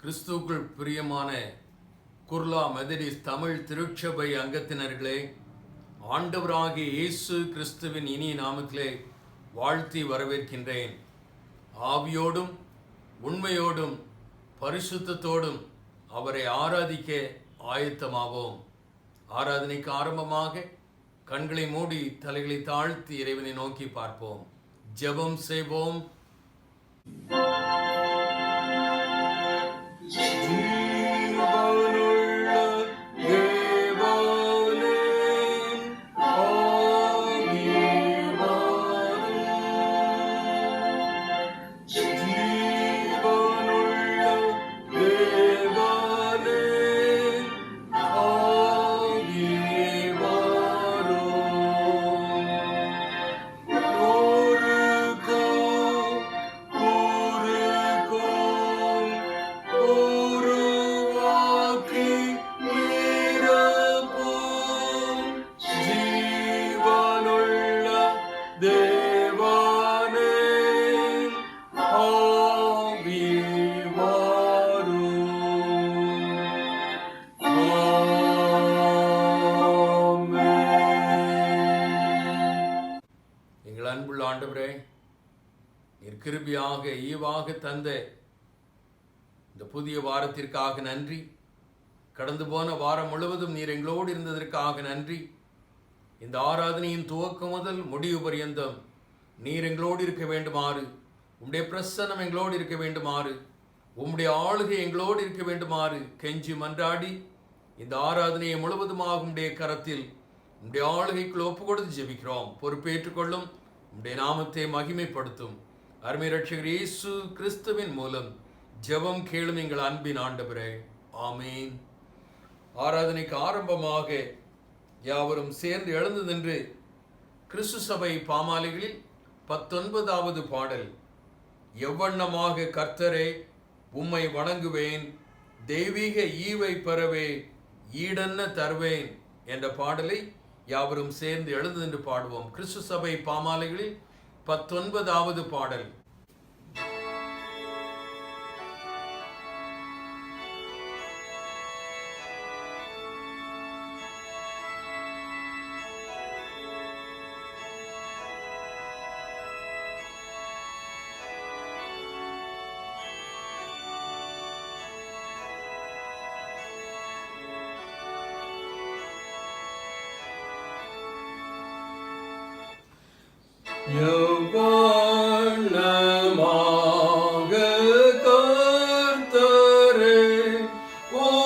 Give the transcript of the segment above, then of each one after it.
கிறிஸ்துவுக்குள் பிரியமான குர்லா மெதடிஸ் தமிழ் திருச்சபை அங்கத்தினர்களே, ஆண்டவராகிய இயேசு கிறிஸ்துவின் இனிய நாமத்திலே வாழ்த்தி வரவேற்கின்றேன். ஆவியோடும் உண்மையோடும் பரிசுத்தத்தோடும் அவரை ஆராதிக்க ஆயத்தமாவோம். ஆராதனைக்கு ஆரம்பமாக கண்களை மூடி தலைகளை தாழ்த்தி இறைவனை நோக்கி பார்ப்போம். ஜெபம் செய்வோம். அன்புள்ள ஆண்டவரே, நீர் கிருபையாக ஈவாக தந்த இந்த புதிய வாரத்திற்காக நன்றி. கடந்து போன வாரம் முழுவதும் நீர் எங்களோடு இருந்ததற்காக நன்றி. இந்த ஆராதனையின் துவக்கம் முதல் முடிவு பரியந்தம் நீர் எங்களோடு இருக்க வேண்டுமாறு, உம்முடைய பிரசன்னம் எங்களோடு இருக்க வேண்டுமாறு, உம்முடைய ஆளுகை எங்களோடு இருக்க வேண்டுமாறு கெஞ்சி மன்றாடி இந்த ஆராதனையை முழுவதுமாக உம்முடைய கரத்தில் உம்முடைய ஆளுகைக்குள் ஒப்பு கொடுத்து ஜெபிக்கிறோம். பொறுப்பேற்றுக்கொள்ளும். உம்முடைய நாமத்தை மகிமைப்படுத்தும். அருமை இரட்சகர் இயேசு கிறிஸ்துவின் மூலம் ஜெபம் கேளும் எங்கள் அன்பின் ஆண்டவரே, ஆமீன். ஆராதனைக்கு ஆரம்பமாக யாவரும் சேர்ந்து எழுந்து நின்று கிறிஸ்து சபை பாமாலைகளில் 19வது பாடல், எவ்வண்ணமாக கர்த்தரே உம்மை வணங்குவேன், தெய்வீக ஈவை பெறவே ஈடென்ன தருவேன் என்ற பாடலை யாவரும் சேர்ந்து எழுந்து நின்று பாடுவோம். கிறிஸ்து சபை பாமாலைகளில் 19வது பாடல். எவ்வண்ணமாக கர்த்தரே உம்மை வணங்குவேன்,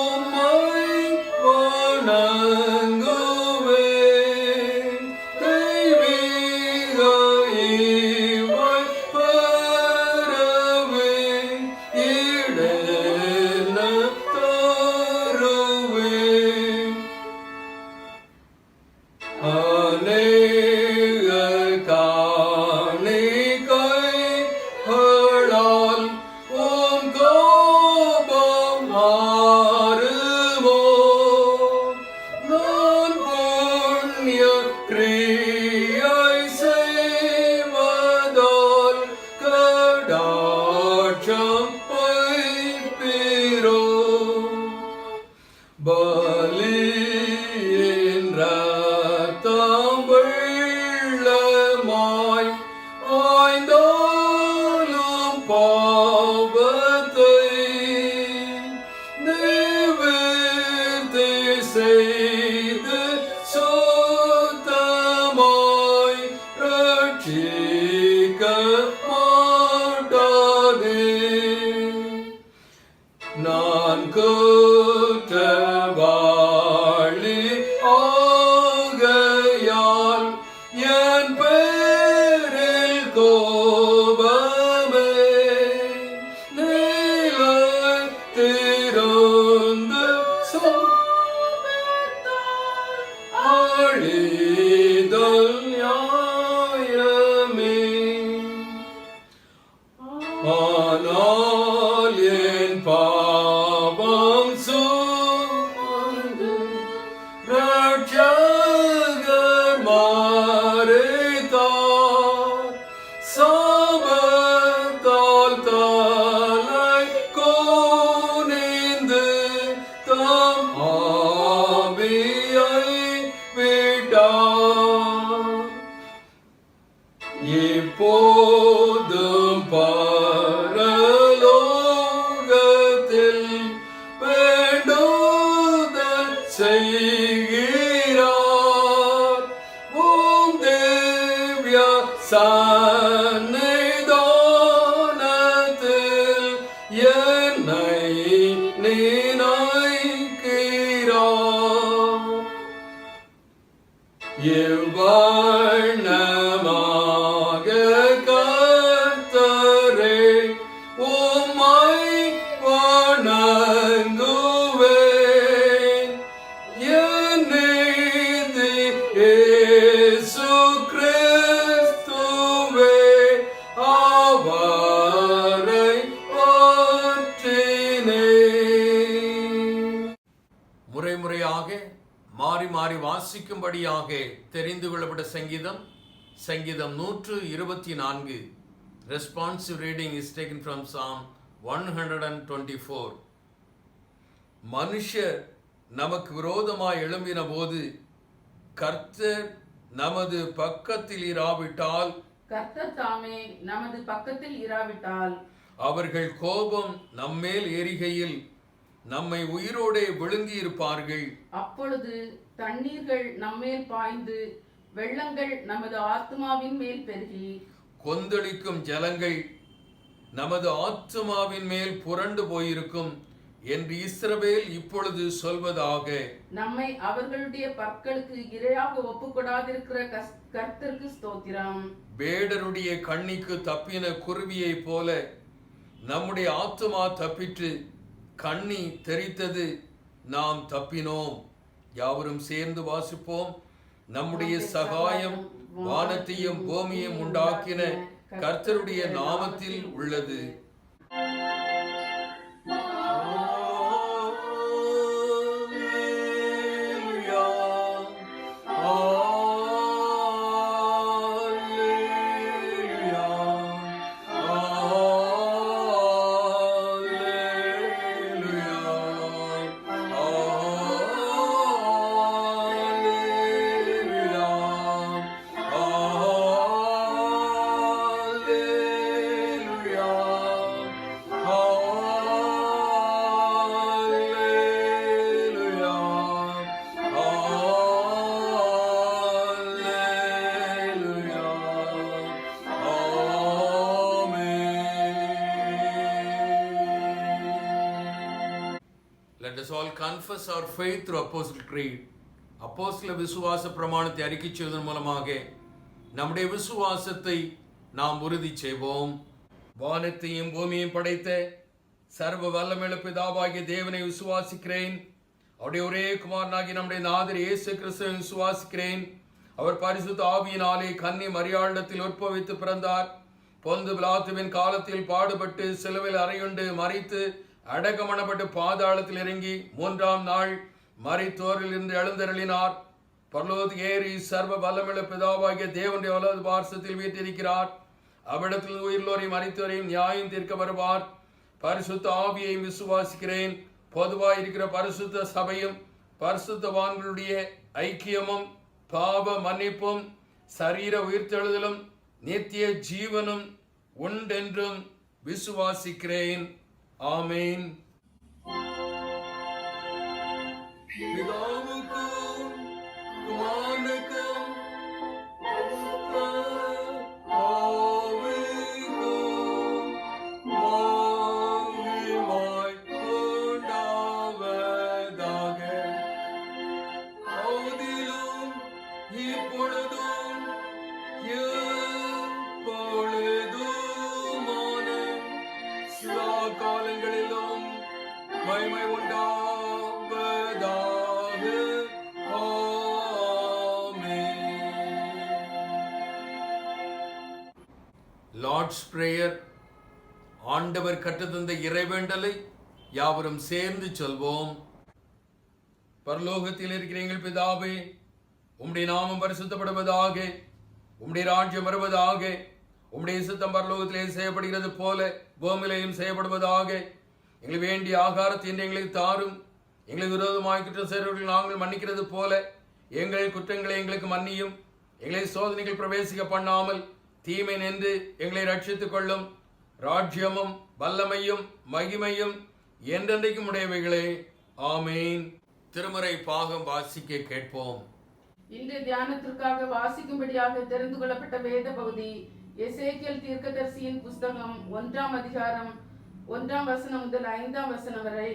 தெய்வீக ஈவை பெறவே ஈடென்ன தருவேன். நான் குற்றவாளி ஆகையால் என் பேரில் கோபமே நிலைத்திருந்து அழிதல் நியாயமே. ஆனால் என் பாவம் சுமந்து இரட்சகர் மரித்தார், சாபத்தால் தலை கோணி எப்போதும் பரலோகத்தில் வேண்டுதல் செய்கிறார். ஓம் திவ்ய சந்நிதானத்தில் என்னை நினைக்கிறார். இவ்வண்ணமாக கர்த்தரே உம்மை வணங்குவேன். என் நீதி இயேசு கிறிஸ்துவே, அவரை பற்றினேன். முறைமுறையாக மாறி மாறி வாசிக்கும்படியாக தெரிந்து கொள்ளப்பட்ட சங்கீதம் சங்கீதம் 124. Responsive reading is taken from Psalm 124. மனுஷர் நமக்கு விரோதமாய் எழும்பின போது கர்த்தர் நமது பக்கத்தில் இராவிட்டால், கர்த்தர் தாமே நமது பக்கத்தில் இராவிட்டால், அவர்கள் கோபம் நம்மேல் எரிகையில் நம்மை உயிரோடே விழுங்கி இருப்பார்கள். அப்பொழுது தண்ணீர்கள் நம்மேல் பாய்ந்து வெள்ளங்கள் நமது ஆத்துமாவின் மேல் பெருகி, கொந்தளிக்கும் ஜலங்கள் நமது ஆத்துமாவின் மேல் புரண்டு போயிருக்கும் என்று இஸ்ரவேல் இப்பொழுது சொல்வதாக. நம்மை அவர்களுடைய பற்களுக்கு இரையாக ஒப்புக்கொடாதிருக்கிற கர்த்தருக்கு ஸ்தோத்திரம். வேடருடைய கண்ணிக்கு தப்பின குருவியை போல நம்முடைய ஆத்துமா தப்பிற்று, கண்ணி தெரித்தது, நாம் தப்பினோம். யாவரும் சேர்ந்து வாசிப்போம். நம்முடைய சகாயம் வானத்தையும் பூமியையும் உண்டாக்கின கர்த்தருடைய நாமத்தில் உள்ளது. Let us all confess our faith through Apostle Creed. அப்போஸ்தல விசுவாச பிரமாணத்தை அறிக்கை செய்வதன் மூலமாக நம்முடைய விசுவாசத்தை நாம் உறுதி செய்வோம். வானத்தையும் பூமியையும் படைத்த சர்வ வல்லமையுள்ள பிதாவாகிய தேவனை விசுவாசிக்கிறேன். அவருடைய ஒரே குமாரனாகிய நம்முடைய நாதர் இயேசு கிறிஸ்துவை விசுவாசிக்கிறேன். அவர் பரிசுத்த ஆவியினாலே கன்னி மரியாளிடத்தில் உற்பவித்து பிறந்தார். பொந்து பிலாத்துவின் காலத்தில் பாடுபட்டு சிலுவையில் அறையுண்டு மரித்து அடக்கமணப்பட்டு பாதாளத்தில் இறங்கி 3ஆம் நாள் மரித்தோரில் இருந்து எழுந்தருளினார். பரலோகத்துக்கு ஏறி சர்வ வல்லமையுள்ள பிதாவாகிய தேவனுடைய வலது பார்சத்தில் வீற்றிருக்கிறார். அவ்விடத்தில் உயிர்லோரையும் மரித்தோரையும் நியாயம் தீர்க்க வருவார். பரிசுத்த ஆவியையும் விசுவாசிக்கிறேன். பொதுவாக இருக்கிற பரிசுத்த சபையும் பரிசுத்தவான்களுடைய ஐக்கியமும் பாவ மன்னிப்பும் சரீர உயிர்த்தெழுதலும் நித்திய ஜீவனும் உண்டென்றும் விசுவாசிக்கிறேன். ஆமேன். பிதாவுக்கும் குமாரனுக்கும் பரிசுத்த ஆவிக்கும் மகிமை உண்டாவதாக. ஆதியிலும் இப்பொழுதும் எப்பொழுதுமான சதா காலங்களிலும் மகிமை உண்டாவதாக. ஆமென். Lord's prayer. ஆண்டவர் கற்றுத்தந்த இறைவேண்டலை யாவரும் சேர்ந்து சொல்வோம். பரலோகத்தில் இருக்கிற எங்கள் பிதாவே, உம்முடைய நாமம் பரிசுத்தப்படுவதாக, உம்முடைய ராஜ்யம் வருவதாக, உம்முடைய சித்தம் பரலோகத்திலே செய்யப்படுகிறது போல பூமியிலேயும் செய்யப்படுவதாக. எங்களுக்கு வேண்டிய ஆகாரத்தை இன்று எங்களுக்கு தாரும். எங்களுக்கு விரோதமாக குற்றம் செய்கிறவர்கள் நாங்கள் மன்னிக்கிறது போல எங்கள் குற்றங்களை எங்களுக்கு மன்னியும். எங்களை சோதனைகள் பிரவேசிக்க பண்ணாமல் தீமை நின்று எங்களை ரட்சித்துக் கொள்ளும். ராஜ்யமும் வல்லமையும் மகிமையும் என்றென்றைக்கும் உடையவைகளே. ஆமேன். திருமறை பாகம் வாசிக்க கேட்போம். இன்று தியானத்திற்காக வாசிக்கும்படியாக தெரிந்து கொள்ளப்பட்ட வேத பகுதி எசேக்கியேல் தீர்க்கதரிசியின் புஸ்தகம் 1ஆம் அதிகாரம் 1ஆம் வசனம் முதல் 5ஆம் வசனம் வரை.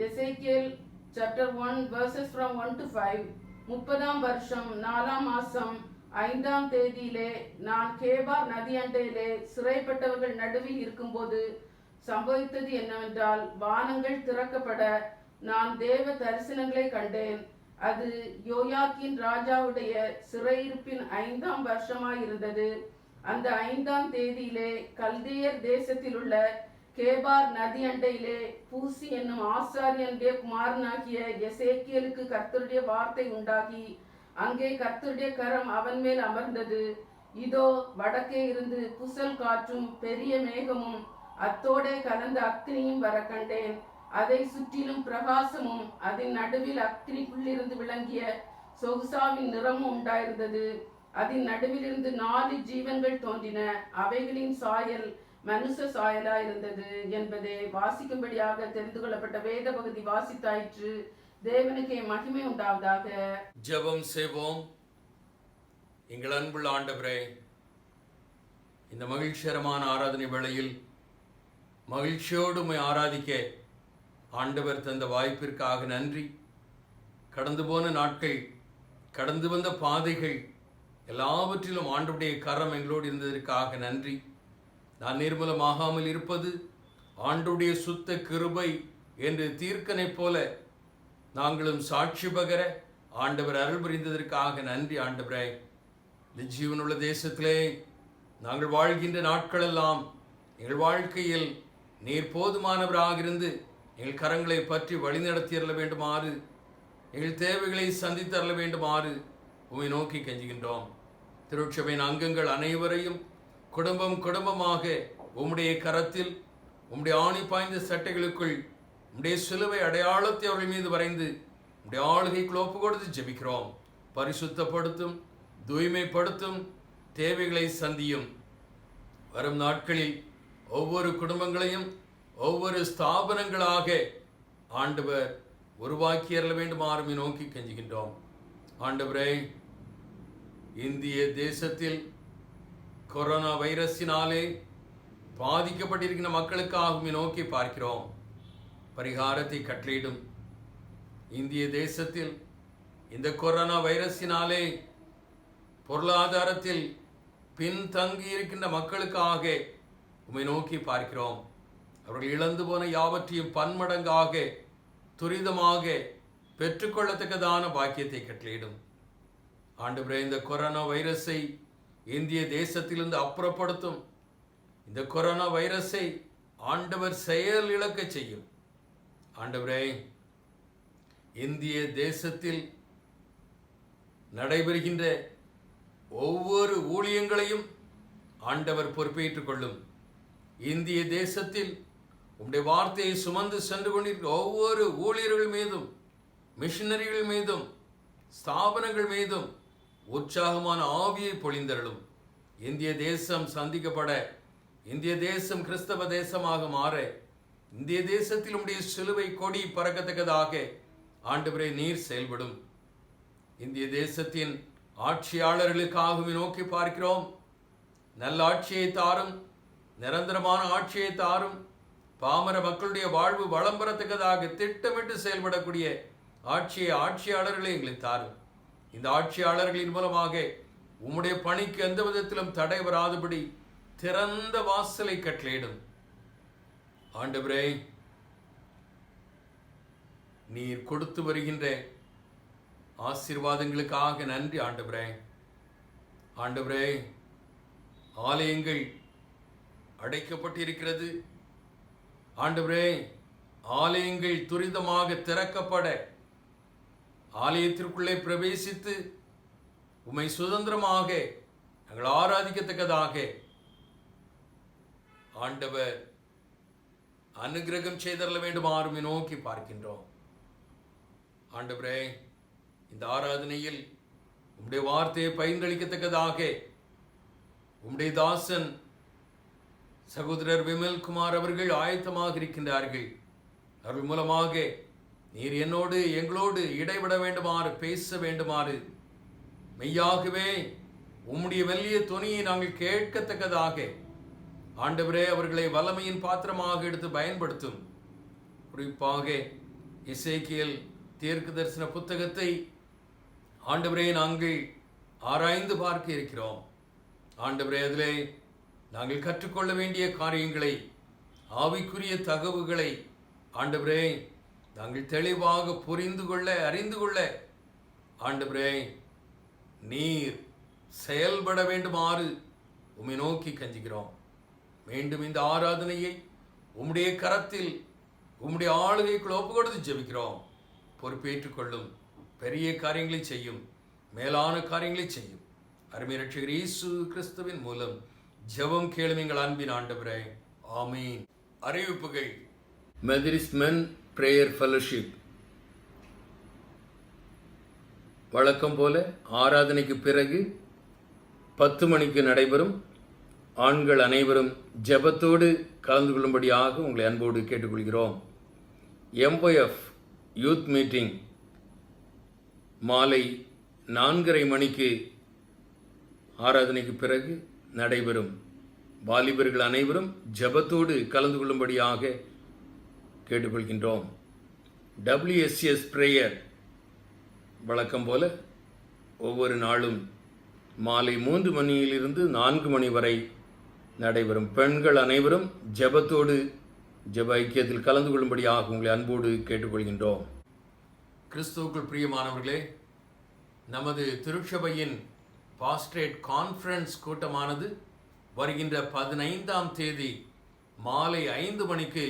எசேக்கியேல் chapter 1 verses from 1 to 5. 30ஆம் வருஷம் 4ஆம் மாசம் 5ஆம் தேதியிலே நான் கேபார் நதி அண்டையிலே சிறைப்பட்டவர்கள் நடுவில் இருக்கும்போது சம்பவித்தது என்னவென்றால், வானங்கள் திறக்கப்பட நான் தேவ தரிசனங்களை கண்டேன். அது யோயாக்கீன் ராஜாவுடைய சிறையிருப்பின் 5ஆம் வருஷமாயிருந்தது. அந்த 5ஆம் தேதியிலே கல்தேயர் தேசத்தில் உள்ள கேபார் நதி அண்டையிலே பூசி என்னும் ஆசாரியனுடைய குமாரனாகிய எசேக்கியேலுக்கு கர்த்தருடைய வார்த்தை உண்டாகி, அங்கே கர்த்தருடைய கரம் அவன் மேல் அமர்ந்தது. இதோ வடக்கே இருந்து புசல் காற்றும் பெரிய மேகமும் அத்தோடே கலந்த அக்னியும் வர கண்டேன். அதை சுற்றிலும் பிரகாசமும் அதன் நடுவில் அக்னிக்குள்ளிருந்து விளங்கிய சொகுசாவின் நிறமும் உண்டாயிருந்தது. அதன் நடுவிலிருந்து 4 ஜீவன்கள் தோன்றின. அவைகளின் சாயல் மனுஷ சாயலா இருந்தது என்பதை வாசிக்கும்படியாக தெரிந்து கொள்ளப்பட்ட வேத பகுதி வாசித்தாயிற்று. தேவனுக்கே மகிமை உண்டாவதாக. ஜெபம் செய்வோம். எங்கள் அன்புள்ள ஆண்டவரே, இந்த மகிழ்ச்சிகரமான ஆராதனை வேளையில் மகிழ்ச்சியோடு உம்மை ஆராதிக்க ஆண்டவர் தந்த வாய்ப்பிற்காக நன்றி. கடந்து போன நாட்கள், கடந்து வந்த பாதைகள் எல்லாவற்றிலும் ஆண்டவருடைய கரம் எங்களோடு இருந்ததற்காக நன்றி. நான் நிர்மூலமாகாமல் இருப்பது ஆண்டவருடைய சுத்த கிருபை என்று தீர்க்கனை போல நாங்களும் சாட்சி பகர ஆண்டவர் அருள் புரிந்ததற்காக நன்றி. ஆண்டவரே, இந்த ஜீவனுள்ள தேசத்திலே நாங்கள் வாழ்கின்ற நாட்களெல்லாம் எங்கள் வாழ்க்கையில் நீர் போதுமானவராக இருந்து எங்கள் கரங்களை பற்றி வழிநடத்தியறல வேண்டுமாறு, எங்கள் தேவைகளை சந்தித்தரல வேண்டுமாறு உம்மை நோக்கி கெஞ்சுகின்றோம். திருச்சபையின் அங்கங்கள் அனைவரையும் குடும்பம் குடும்பமாக உம்முடைய கரத்தில், உம்முடைய ஆணி பாய்ந்த சட்டைகளுக்குள் உம்முடைய சிலுவை அடையாளத்தை அவர்கள் மீது வரைந்து உம்முடைய ஆளுகைக்குள் ஒப்பு கொடுத்து ஜெபிக்கிறோம். பரிசுத்தப்படுத்தும், தூய்மைப்படுத்தும், தேவைகளை சந்தியும். வரும் நாட்களில் ஒவ்வொரு குடும்பங்களையும் ஒவ்வொரு ஸ்தாபனங்களாக ஆண்டவர் உருவாக்கியறல வேண்டுமாறும் நோக்கி கெஞ்சுகின்றோம். ஆண்டவரே, இந்திய தேசத்தில் கொரோனா வைரஸினாலே பாதிக்கப்பட்டிருக்கிற மக்களுக்காக நோக்கி பார்க்கிறோம். பரிகாரத்தை கட்டளையிடும். இந்திய தேசத்தில் இந்த கொரோனா வைரஸினாலே பொருளாதாரத்தில் பின்தங்கி இருக்கின்ற மக்களுக்காக உம்மை நோக்கி பார்க்கிறோம். அவர்கள் இழந்து போன யாவற்றையும் பன்மடங்காக துரிதமாக பெற்றுக்கொள்ளத்தக்கதான பாக்கியத்தை கட்டளையிடும். ஆண்டவரே, இந்த கொரோனா வைரஸை இந்திய தேசத்திலிருந்து அப்புறப்படுத்தும். இந்த கொரோனா வைரஸை ஆண்டவர் செயல் இழக்க செய்யும். ஆண்டவரே, இந்திய தேசத்தில் நடைபெறுகின்ற ஒவ்வொரு ஊழியங்களையும் ஆண்டவர் பொறுப்பேற்றுக் கொள்ளும். இந்திய தேசத்தில் உம்முடைய வார்த்தையை சுமந்து சென்று கொண்டிருக்கிற ஒவ்வொரு ஊழியர்கள் மீதும், மிஷனரிகள் மீதும், ஸ்தாபனங்கள் மீதும் உற்சாகமான ஆவியை பொழிந்தருளும். இந்திய தேசம் சந்திக்கப்பட, இந்திய தேசம் கிறிஸ்தவ தேசமாக மாற, இந்திய தேசத்தில் உம்முடைய சிலுவை கொடி பறக்கத்தக்கதாக ஆண்டவரே நீர் செயல்படும். இந்திய தேசத்தின் ஆட்சியாளர்களுக்காக நோக்கி பார்க்கிறோம். நல்ல ஆட்சியை தாரும், நிரந்தரமான ஆட்சியை தாரும். பாமர மக்களுடைய வாழ்வு வளம் பெறத்தக்கதாக திட்டமிட்டு செயல்படக்கூடிய ஆட்சியாளர்களை எங்களுக்கு தாரும். இந்த ஆட்சியாளர்களின் மூலமாக உம்முடைய பணிக்கு எந்த விதத்திலும் தடை வராதபடி திறந்த வாசலை கட்டளையிடும். ஆண்டவரே, நீர் கொடுத்து வருகின்ற ஆசீர்வாதங்களுக்காக நன்றி. ஆண்டவரே, ஆண்டவரே, ஆலயங்கள் அடைக்கப்பட்டிருக்கிறது. ஆண்டவரே, ஆலயங்கள் துரிதமாக திறக்கப்பட, ஆலயத்திற்குள்ளே பிரவேசித்து உம்மை சுதந்திரமாக நாங்கள் ஆராதிக்கத்தக்கதாக ஆண்டவர் அனுகிரகம் செய்தரல வேண்டுமாறும் நோக்கி பார்க்கின்றோம். ஆண்டவரே, இந்த ஆராதனையில் உம்முடைய வார்த்தையை பகிர்ந்தளிக்கத்தக்கதாக உம்முடைய தாசன் சகோதரர் விமல்குமார் அவர்கள் ஆயத்தமாக இருக்கின்றார்கள். அவர்கள் மூலமாக நீர் என்னோடு எங்களோடு இடைவிட வேண்டுமாறு, பேச வேண்டுமாறு, மெய்யாகவே உம்முடைய மெல்லிய தொனியை நாங்கள் கேட்கத்தக்கதாக ஆண்டவரே அவர்களை வல்லமையின் பாத்திரமாக எடுத்து பயன்படுத்தும். குறிப்பாக எசேக்கியேல் தீர்க்க தரிசன புத்தகத்தை ஆண்டவரே நாங்கள் ஆராய்ந்து பார்க்க இருக்கிறோம். ஆண்டவரே அதிலே நாங்கள் கற்றுக்கொள்ள வேண்டிய காரியங்களை, ஆவிக்குரிய தகவுகளை ஆண்டவரே நாங்கள் தெளிவாக புரிந்து கொள்ள, அறிந்து கொள்ள ஆண்டவரே நீர் செயல்பட வேண்டுமாறு உம்மை நோக்கி கஞ்சுகிறோம். மீண்டும் இந்த ஆராதனையை உம்முடைய கரத்தில், உம்முடைய ஆளுகைக்குள் ஒப்பு கொடுத்து ஜெபிக்கிறோம். பொறுப்பேற்றுக் கொள்ளும். பெரிய காரியங்களை செய்யும், மேலான காரியங்களை செய்யும். அருமை இரட்சகர் இயேசு கிறிஸ்துவின் மூலம் ஜெபம் கேளும் எங்கள் அன்பின் ஆண்டவரே, ஆமீன். அறிவிப்புகள். மெதரிஸ்ட் மென் பிரேயர் ஃபெலோஷிப் வழக்கம் போல ஆராதனைக்கு பிறகு 10 மணிக்கு நடைபெறும். ஆண்கள் அனைவரும் ஜெபத்தோடு கலந்து கொள்ளும்படியாக உங்களை அன்போடு கேட்டுக்கொள்கிறோம். எம்ஒஎஃப் யூத் மீட்டிங் மாலை 4:30 மணிக்கு ஆராதனைக்கு பிறகு நடைபெறும். வாலிபர்கள் அனைவரும் ஜெபத்தோடு கலந்து கொள்ளும்படியாக கேட்டுக்கொள்கின்றோம். WSS பிரேயர் வழக்கம் போல ஒவ்வொரு நாளும் மாலை 3 மணியிலிருந்து 4 மணி வரை நடைபெறும். பெண்கள் அனைவரும் ஜெபத்தோடு ஜெப ஐக்கியத்தில் கலந்து கொள்ளும்படியாக உங்களை அன்போடு கேட்டுக்கொள்கின்றோம். கிறிஸ்துவுக்குள் பிரியமானவர்களே, நமது திருச்சபையின் பாஸ்டரேட் கான்ஃபரன்ஸ் கூட்டமானது வருகின்ற 15ஆம் தேதி மாலை 5 மணிக்கு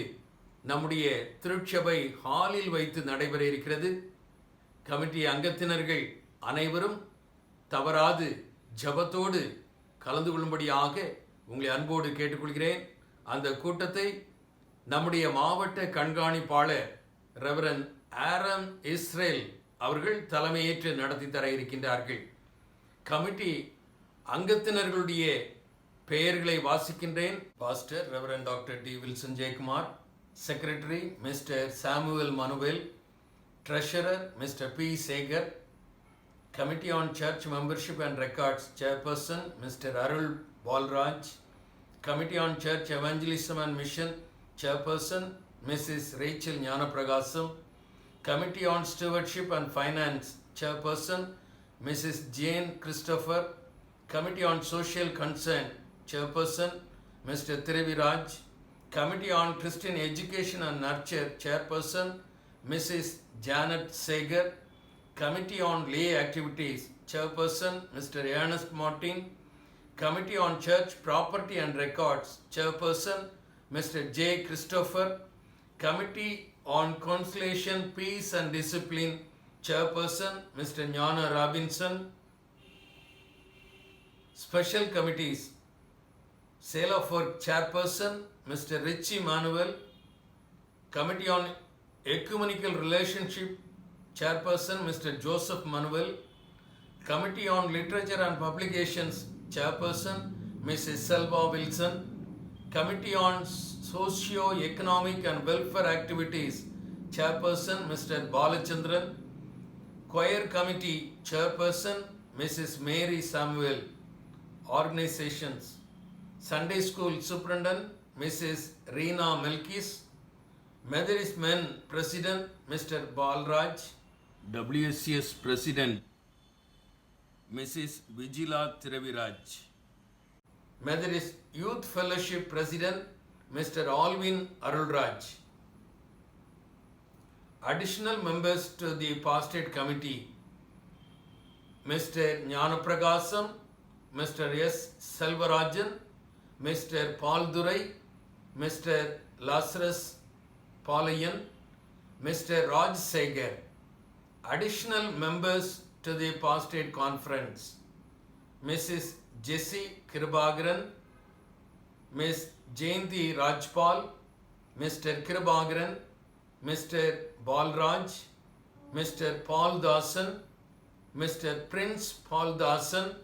நம்முடைய திருச்சபை ஹாலில் வைத்து நடைபெற இருக்கிறது. கமிட்டி அங்கத்தினர்கள் அனைவரும் தவறாது ஜெபத்தோடு கலந்து கொள்ளும்படியாக உங்களை அன்போடு கேட்டுக்கொள்கிறேன். அந்த கூட்டத்தை நம்முடைய மாவட்ட கண்காணிப்பாளர் ரெவரண்ட் ஆரன் இஸ்ரேல் அவர்கள் தலைமையேற்று நடத்தி தர இருக்கின்றார்கள். கமிட்டி அங்கத்தினர்களுடைய பெயர்களை வாசிக்கின்றேன். Pastor reverend doctor D Wilson Jayakumar, secretary mister Samuel Manuel, treasurer mister P Sekar, Committee on Church Membership and Records Chairperson Mr. Arul Balraj, Committee on Church Evangelism and Mission Chairperson Mrs. Rachel Gnanapragasam, Committee on Stewardship and Finance Chairperson Mrs. Jane Christopher, Committee on Social Concern Chairperson Mr. Thiriviraj, Committee on Christian Education and Nurture Chairperson Mrs. Janet Sager, Committee on Lay Activities Chairperson Mr. Ernest Martin, Committee on Church Property and Records Chairperson Mr. J. Christopher, Committee on Consolation, Peace and Discipline Chairperson Mr. Gnana Robinson. Special Committees: Sale of Work Chairperson Mr. Richie Manuel, Committee on Ecumenical Relationship Chairperson Mr. Joseph Manuel, Committee on Literature and Publications Chairperson Mrs. Selva Wilson, Committee on Socio-Economic and Welfare Activities Chairperson Mr. Balachandran, Choir Committee Chairperson Mrs. Mary Samuel, Organizations: Sunday School Superintendent Mrs. Reena Melkis, Methodist Men President Mr. Balraj, WSCS President Mrs. Vigila Thiriviraj, Methodist Youth Fellowship President Mr. Alvin Arulraj. Additional members to the Pastorate Committee: Mr. Gnanapragasam, Mr. S. Selvarajan, Mr. Paul Durai, Mr. Lazarus Palayan, Mr. Raj Sagar. Additional members to the Pastorate Conference: Mrs. Jessie Kirubagaran, Ms. Jayanti Rajpal, Mr. Kirubagaran, Mr. Balraj, Mr. Paul Dasan, Mr. Prince Paul Dasan,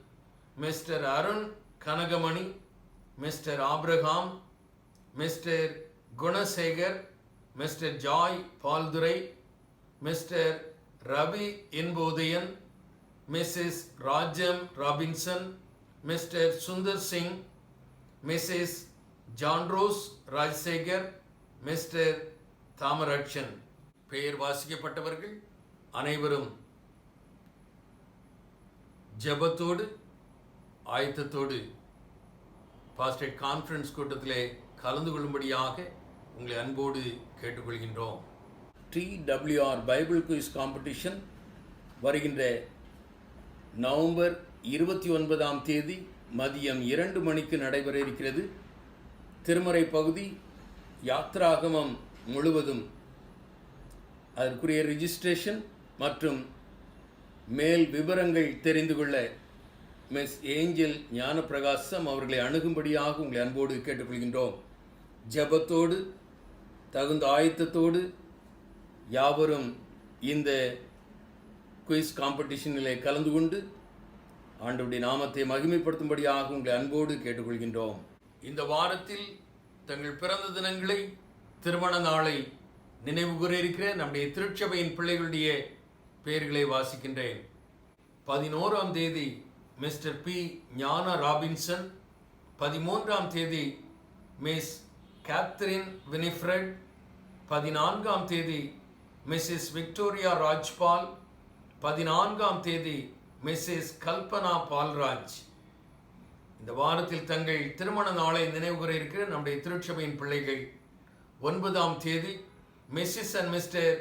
Mr. Arun Kanagamani, mister Abraham, mister Gunasekar, mister Joy Pauldurai, mister Ravi Inbodhayan, missus Rajam Robinson, mister Sundar Singh, missus John Rose Rajasekar, mister Thamaratchan. பெயர் வாசிக்கப்பட்டவர்கள் அனைவரும் ஜெபத்தோடு ஆயத்தத்தோடு பாஸ்டேட் conference கூட்டத்திலே கலந்து கொள்ளும்படியாக உங்களை அன்போடு கேட்டுக்கொள்கின்றோம். TWR பைபிள் குயிஸ் காம்படிஷன் வருகின்ற நவம்பர் 29ஆம் தேதி மதியம் 2 மணிக்கு நடைபெற இருக்கிறது. திருமறை பகுதி யாத்ராகமம் முழுவதும் அதற்குரிய ரிஜிஸ்ட்ரேஷன் மற்றும் மேல் விவரங்கள் தெரிந்து கொள்ள மிஸ் ஏஞ்சல் ஞானப்பிரகாசம் அவர்களை அணுகும்படியாக உங்களை அன்போடு கேட்டுக்கொள்கின்றோம். ஜெபத்தோடு தகுந்த ஆயத்தத்தோடு யாவரும் இந்த குயிஸ் காம்படிஷனிலே கலந்து கொண்டு ஆண்டவருடைய நாமத்தை மகிமைப்படுத்தும்படியாக உங்களை அன்போடு கேட்டுக்கொள்கின்றோம். இந்த வாரத்தில் தங்கள் பிறந்த தினங்களை, திருமண நாளை நினைவு கூற இருக்கிற நம்முடைய திருச்சபையின் பிள்ளைகளுடைய பெயர்களை வாசிக்கின்றேன். 11ஆம் தேதி மிஸ்டர் பி ஞான ராபின்சன், 13ஆம் தேதி மிஸ் கேத்ரின் வினிஃப்ரெட், 14ஆம் தேதி மிஸ்ஸஸ் விக்டோரியா ராஜ்பால், 14ஆம் தேதி மிஸ்ஸஸ் கல்பனா பால்ராஜ். இந்த வாரத்தில் தங்கள் திருமண நாளை நினைவுகூர இருக்கிற நம்முடைய திருச்சபையின் பிள்ளைகள் 9ஆம் தேதி Mrs and Mr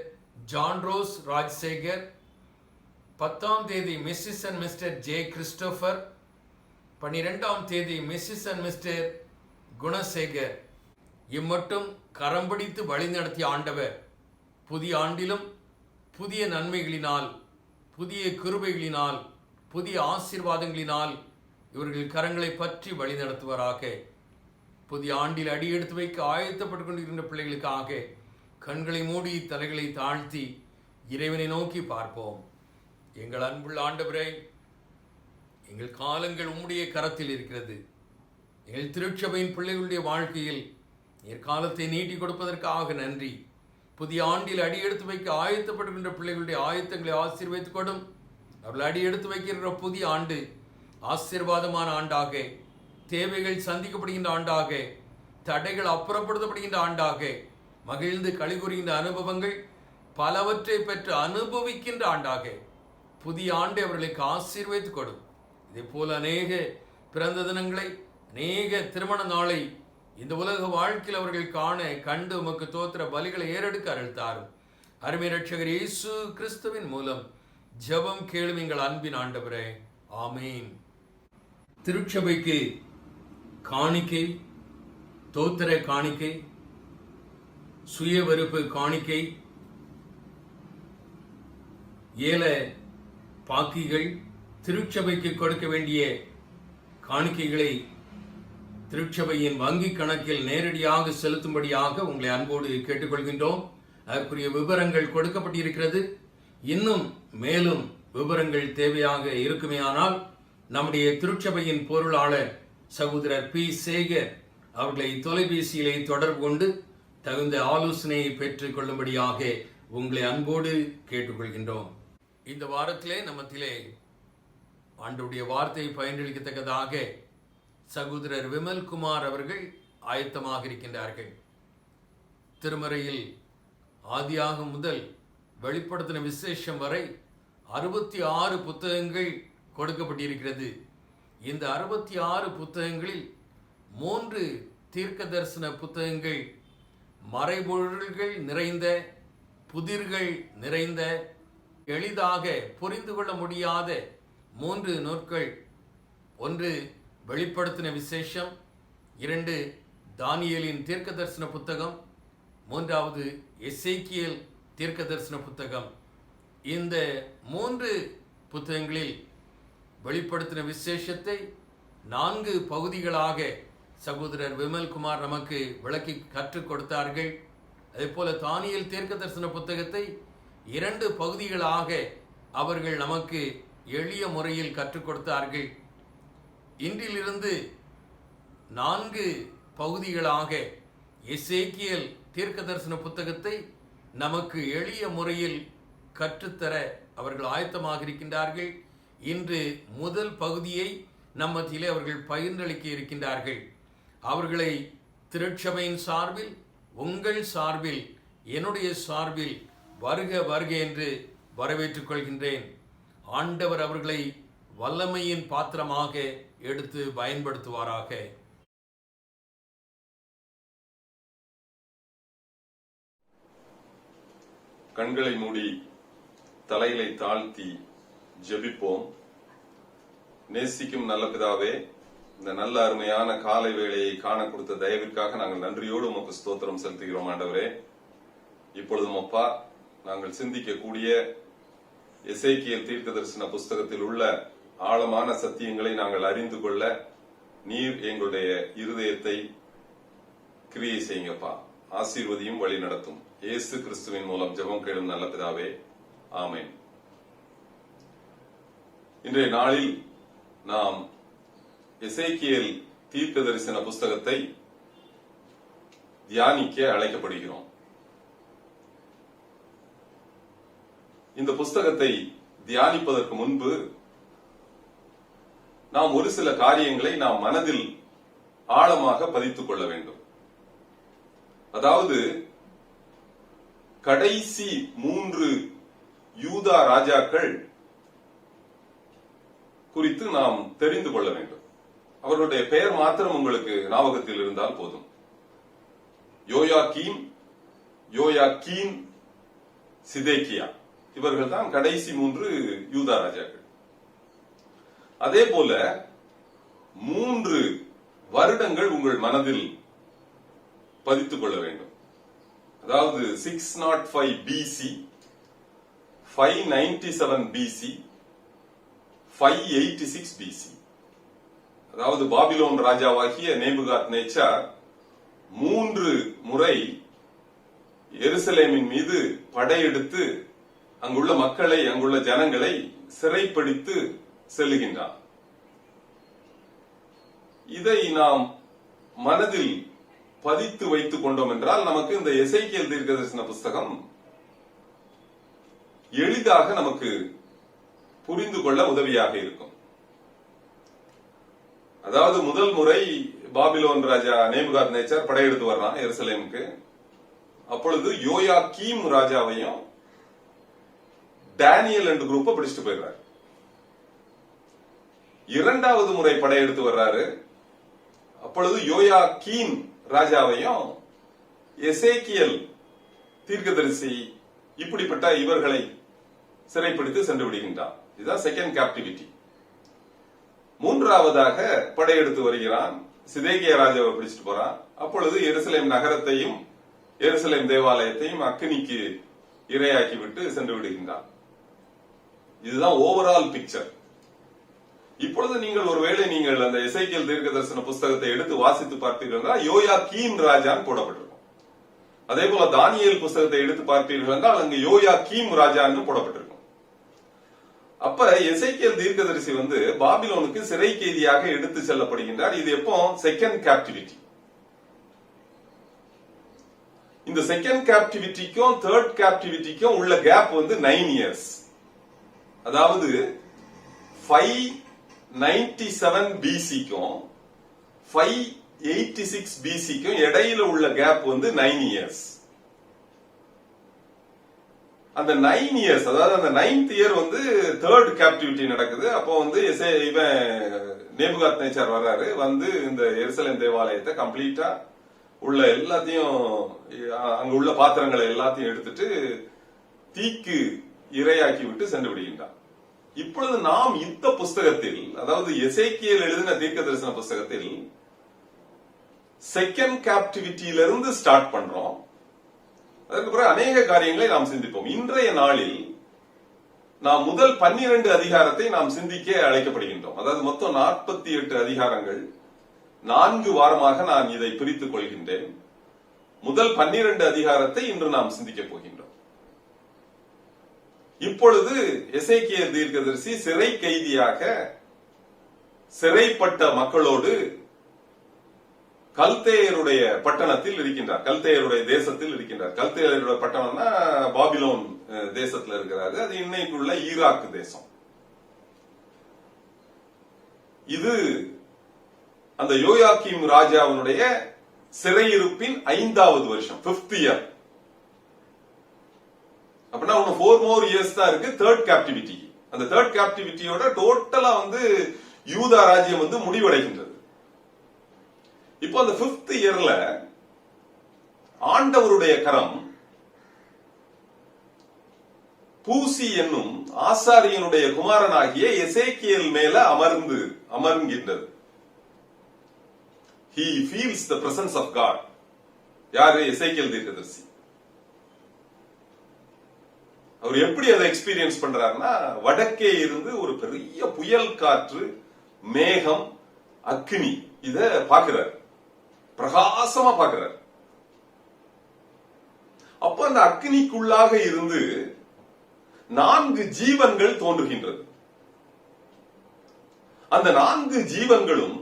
John Rose Rajasekar, 10ஆம் தேதி Mrs and Mr J Christopher, 12ஆம் தேதி மிஸ்ஸஸ் அண்ட் மிஸ்டர் குணசேகர். இம்மட்டும் கரம் பிடித்து வழி நடத்திய ஆண்டவர் புதிய ஆண்டிலும் புதிய நன்மைகளினால், புதிய கிருபைகளினால், புதிய ஆசீர்வாதங்களினால் இவர்கள் கரங்களை பற்றி வழி நடத்துவாராக. புதிய ஆண்டில் அடியெடுத்து வைக்க ஆயத்தப்பட்டுக் கொண்டிருக்கின்ற பிள்ளைகளுக்காக கண்களை மூடி தலைகளை தாழ்த்தி இறைவனை நோக்கி பார்ப்போம். எங்கள் அன்புள்ள ஆண்டவரே, எங்கள் காலங்கள் உம்முடைய கரத்தில் இருக்கிறது. எங்கள் திருச்சபையின் பிள்ளைகளுடைய வாழ்க்கையில் காலத்தை நீட்டி கொடுப்பதற்காக நன்றி. புதிய ஆண்டில் அடியெடுத்து வைக்க ஆயத்தப்படுகின்ற பிள்ளைகளுடைய ஆயத்தங்களை ஆசீர்வதித்துக் கொடும். அவர்கள் அடியெடுத்து வைக்கின்ற புதிய ஆண்டு ஆசீர்வாதமான ஆண்டாக, தேவைகள் சந்திக்கப்படுகின்ற ஆண்டாக, தடைகள் அப்புறப்படுத்தப்படுகின்ற ஆண்டாக, மகிழ்ந்து களிகூறுகின்ற அனுபவங்கள் பலவற்றை பெற்று அனுபவிக்கின்ற ஆண்டாக புதிய ஆண்டை அவர்களுக்கு ஆசீர்வதித்துக் கொடும். இதே போல அநேக பிறந்த தினங்களை, அநேக திருமண நாளை இந்த உலக வாழ்க்கையில் அவர்கள் காண கண்டு உமக்கு தோத்திர பலிகளை ஏறெடுக்க அருள்தாரும். அருமை இரட்சகர் இயேசு கிறிஸ்துவின் மூலம் ஜெபம் கேளும் எங்கள் அன்பின் ஆண்டவரே, ஆமீன். திருச்சபைக்கு காணிக்கை, தோத்திர காணிக்கை, சுய வெறுப்பு காணிக்கை, ஏல பாக்கிகள், திருச்சபைக்கு கொடுக்க வேண்டிய காணிக்கைகளை திருச்சபையின் வங்கி கணக்கில் நேரடியாக செலுத்தும்படியாக உங்களை அன்போடு கேட்டுக்கொள்கின்றோம். அதற்குரிய விவரங்கள் கொடுக்கப்பட்டிருக்கிறது. இன்னும் மேலும் விவரங்கள் தேவையாக இருக்குமேயானால் நம்முடைய திருச்சபையின் பொருளாளர் சகோதரர் பி சேகர் அவர்களை தொலைபேசியிலே தொடர்பு கொண்டு தகுந்த ஆலோசனையை பெற்றுக் கொள்ளும்படியாக உங்களை அன்போடு கேட்டுக்கொள்கின்றோம். இந்த வாரத்திலே நம்மத்திலே ஆண்டவருடைய வார்த்தையை பயனளிக்கத்தக்கதாக சகோதரர் விமல்குமார் அவர்கள் ஆயத்தமாக இருக்கின்றார்கள். திருமறையில் ஆதியாகம் முதல் வெளிப்படுத்தின விசேஷம் வரை 66 புத்தகங்கள் கொடுக்கப்பட்டிருக்கிறது. இந்த 66 புத்தகங்களில் 3 தீர்க்க தரிசன புத்தகங்கள் மறைபொருள்கள் நிறைந்த, புதிர்கள் நிறைந்த, எளிதாக புரிந்து கொள்ள முடியாத 3 நூல்கள். 1 வெளிப்படுத்தின விசேஷம், 2 தானியேலின் தீர்க்க தரிசன புத்தகம், 3வது எசேக்கியேல் தீர்க்க தரிசன புத்தகம். இந்த 3 புத்தகங்களில் வெளிப்படுத்தின விசேஷத்தை 4 பகுதிகளாக சகோதரர் விமல்குமார் நமக்கு விளக்கி கற்றுக் கொடுத்தார்கள். அதே போல தானியேல் தீர்க்க தரிசன புத்தகத்தை 2 பகுதிகளாக அவர்கள் நமக்கு எளிய முறையில் கற்றுக் கொடுத்தார்கள். இன்றிலிருந்து 4 பகுதிகளாக எசேக்கியேல் தீர்க்க தரிசன புத்தகத்தை நமக்கு எளிய முறையில் கற்றுத்தர அவர்கள் ஆயத்தமாக இருக்கின்றார்கள். இன்று முதல் பகுதியை நம்மத்திலே அவர்கள் பகிர்ந்தளிக்க இருக்கின்றார்கள். அவர்களை திருச்சபையின் சார்பில், உங்கள் சார்பில், என்னுடைய சார்பில் வருக வருக என்று வரவேற்றுக் கொள்கின்றேன். ஆண்டவர் அவர்களை வல்லமையின் பாத்திரமாக எடுத்து பயன்படுத்துவாராக. கண்களை மூடி தலைகளை தாழ்த்தி ஜெபிப்போம். நேசிக்கும் நல்ல பிதாவே, இந்த நல்ல அருமையான காலை வேளையை காண கொடுத்த தயவிற்காக நாங்கள் நன்றியோடு உமக்கு ஸ்தோத்திரம் செலுத்துகிறோம் ஆண்டவரே. இப்பொழுதும் அப்பா, நாங்கள் சிந்திக்கக்கூடிய எசேக்கியேல் தீர்க்க தரிசன புஸ்தகத்தில் உள்ள ஆழமான சத்தியங்களை நாங்கள் அறிந்து கொள்ள நீர் எங்களுடைய இருதயத்தை கிரியை செய்யுங்கப்பா. ஆசீர்வதியும் வழி நடத்தும். இயேசு கிறிஸ்துவின் மூலம் ஜெபம் கேளும் நல்ல பிதாவே, ஆமென். இன்றைய நாளில் நாம் எசேக்கியேல் தீர்க்க தரிசன புஸ்தகத்தை தியானிக்க அழைக்கப்படுகிறோம். இந்த புஸ்தகத்தை தியானிப்பதற்கு முன்பு நாம் ஒரு சில காரியங்களை நாம் மனதில் ஆழமாக பதித்துக் கொள்ள வேண்டும். அதாவது, கடைசி 3 யூதா ராஜாக்கள் குறித்து நாம் தெரிந்து கொள்ள வேண்டும். அவர்களுடைய பெயர் மாத்திரம் உங்களுக்கு ஞாபகத்தில் இருந்தால் போதும். யோயாக்கீம், யோயாக்கீன், சிதேக்கியா, இவர்கள் தான் கடைசி 3 யூதா ராஜாக்கள். அதே போல 3 வருடங்கள் உங்கள் மனதில் பதித்துக் கொள்ள வேண்டும். அதாவது 605 BC, 597 BC, 586 BC. அதாவது பாபிலோன் ராஜாவாகிய நேபுகாத் நேச்சார் 3 முறை எருசலேமின் மீது படையெடுத்து அங்குள்ள மக்களை, அங்குள்ள ஜனங்களை சிறைப்பிடித்து செல்லுகின்றார். இதை நாம் மனதில் பதித்து வைத்துக் கொண்டோம் என்றால் நமக்கு இந்த எசேக்கியேல் தீர்க்க தரிசன புஸ்தகம் எளிதாக நமக்கு புரிந்து கொள்ள உதவியாக இருக்கும். அதாவது முதல் முறை பாபிலோன் ராஜா நேபுகாத் நேச்சார் படையெடுத்து வர்றான் எருசலேமுக்கு. அப்பொழுது யோயாக்கீம் ராஜாவையும் டேனியல் என்ற குரூப்பை பிடிச்சிட்டு போயிடுறாரு. 2வது முறை படையெடுத்து வர்றாரு. அப்பொழுது யோயாக்கீம் ராஜாவையும் எசேக்கியேல் தீர்க்கதரிசி இப்படிப்பட்ட இவர்களை சிறைப்பிடித்து சென்று விடுகின்றார். இதுதான் செகண்ட் கேப்டிவிட்டி. 3வதாக படையெடுத்து வருகிறான். சிதேக்கியா ராஜாவை பிடிச்சிட்டு போறான். அப்பொழுது எருசலேம் நகரத்தையும் எருசலேம் தேவாலயத்தையும் அக்கினிக்கு இரையாக்கி விட்டு சென்று விடுகின்றான். இதுதான் ஓவரால் பிக்சர். இப்பொழுது நீங்கள் ஒருவேளை நீங்கள் அந்த எசேக்கியேல் தீர்க்க தரிசன புஸ்தகத்தை எடுத்து வாசித்து பார்த்தீர்கள் என்றால் யோயாக்கீம் ராஜான்னு போடப்பட்டிருக்கும். அதே போல தானியேல் புஸ்தகத்தை எடுத்து பார்த்தீர்கள் என்றால் அங்கு யோயாக்கீம் ராஜான்னு போடப்பட்டிருக்கும். அப்ப எசேக்கியேல் தீர்க்கதரிசி பாபிலோனுக்கு சிறை கைதியாக எடுத்து செல்லப்படுகின்றார். இது எப்போ? Second captivity. இந்த செகண்ட் கேப்டிவிட்டிக்கும் தேர்ட் கேப்டிவிட்டிக்கும் உள்ள கேப் 9 இயர்ஸ். அதாவது 597 BC-க்கும் 586 BC-க்கும் இடையில உள்ள கேப் 9 இயர்ஸ். அந்த 9 இயர்ஸ், அதாவது அந்த 9th இயர் தேர்ட் கேப்டிவிட்டி நடக்குது. அப்போ இவன் நேபுகாத் நேச்சார் வர்றாரு. இந்த எருசலேம் தேவாலயத்தை கம்ப்ளீட்டா உள்ள எல்லாத்தையும், அங்க உள்ள பாத்திரங்களை எல்லாத்தையும் எடுத்துட்டு தீக்கு இரையாக்கி விட்டு சென்று விடுகின்றான். இப்பொழுது நாம் இந்த புஸ்தகத்தில், அதாவது எசேக்கியேல் எழுதின தீர்க்க தரிசன புஸ்தகத்தில் செகண்ட் கேப்டிவிட்டியிலிருந்து ஸ்டார்ட் பண்றோம். அதற்கு பிறகு அநேக காரியங்களை நாம் சிந்திப்போம். இன்றைய நாளில் நாம் முதல் 12 அதிகாரத்தை நாம் சிந்திக்க அழைக்கப்படுகின்றோம். அதாவது மொத்தம் 48 அதிகாரங்கள். 4 வாரமாக நான் இதை பிரித்துக் கொள்கின்றேன். முதல் 12 அதிகாரத்தை இன்று நாம் சிந்திக்க போகின்றோம். இப்பொழுது எசேக்கியேல் தீர்க்கதரிசி சிறை கைதியாக சிறைப்பட்ட மக்களோடு கல்தேயருடைய பட்டணத்தில் இருக்கின்றார். கல்தேயருடைய தேசத்தில் இருக்கின்றார். கல்தேயருடைய பட்டணம்னா பாபிலோன் தேசத்துல இருக்கிறாரு. அது இன்னைக்குள்ள ஈராக் தேசம். இது அந்த யோயாக்கீம் ராஜாவினுடைய சிறையிருப்பின் 5வது வருஷம், 5th இயர். அப்படின்னா 4 more years தான் இருக்கு 3rd கேப்டிவிட்டி. அந்த 3rd கேப்டிவிட்டியோட டோட்டலா யூதா ராஜ்யம் முடிவடைகின்றது. இப்போ அந்த 5th இயர்ல ஆண்டவருடைய கரம் பூசி என்னும் ஆசாரியனுடைய குமாரனாகிய எசேக்கியேல் மேல அமர்கின்றது. He feels the presence of God. யாரு? எசேக்கியேல் தீர்க்கதரிசி. அவர் எப்படி அதை எக்ஸ்பீரியன்ஸ் பண்றாருன்னா, வடக்கே இருந்து ஒரு பெரிய புயல் காற்று, மேகம், அக்னி இத பாக்குறார். பிரகாசமா பாக்குறார். அப்ப அந்த அக்னிக்குள்ளாக இருந்து 4 ஜீவன்கள் தோன்றுகின்றது. அந்த 4 ஜீவன்களும்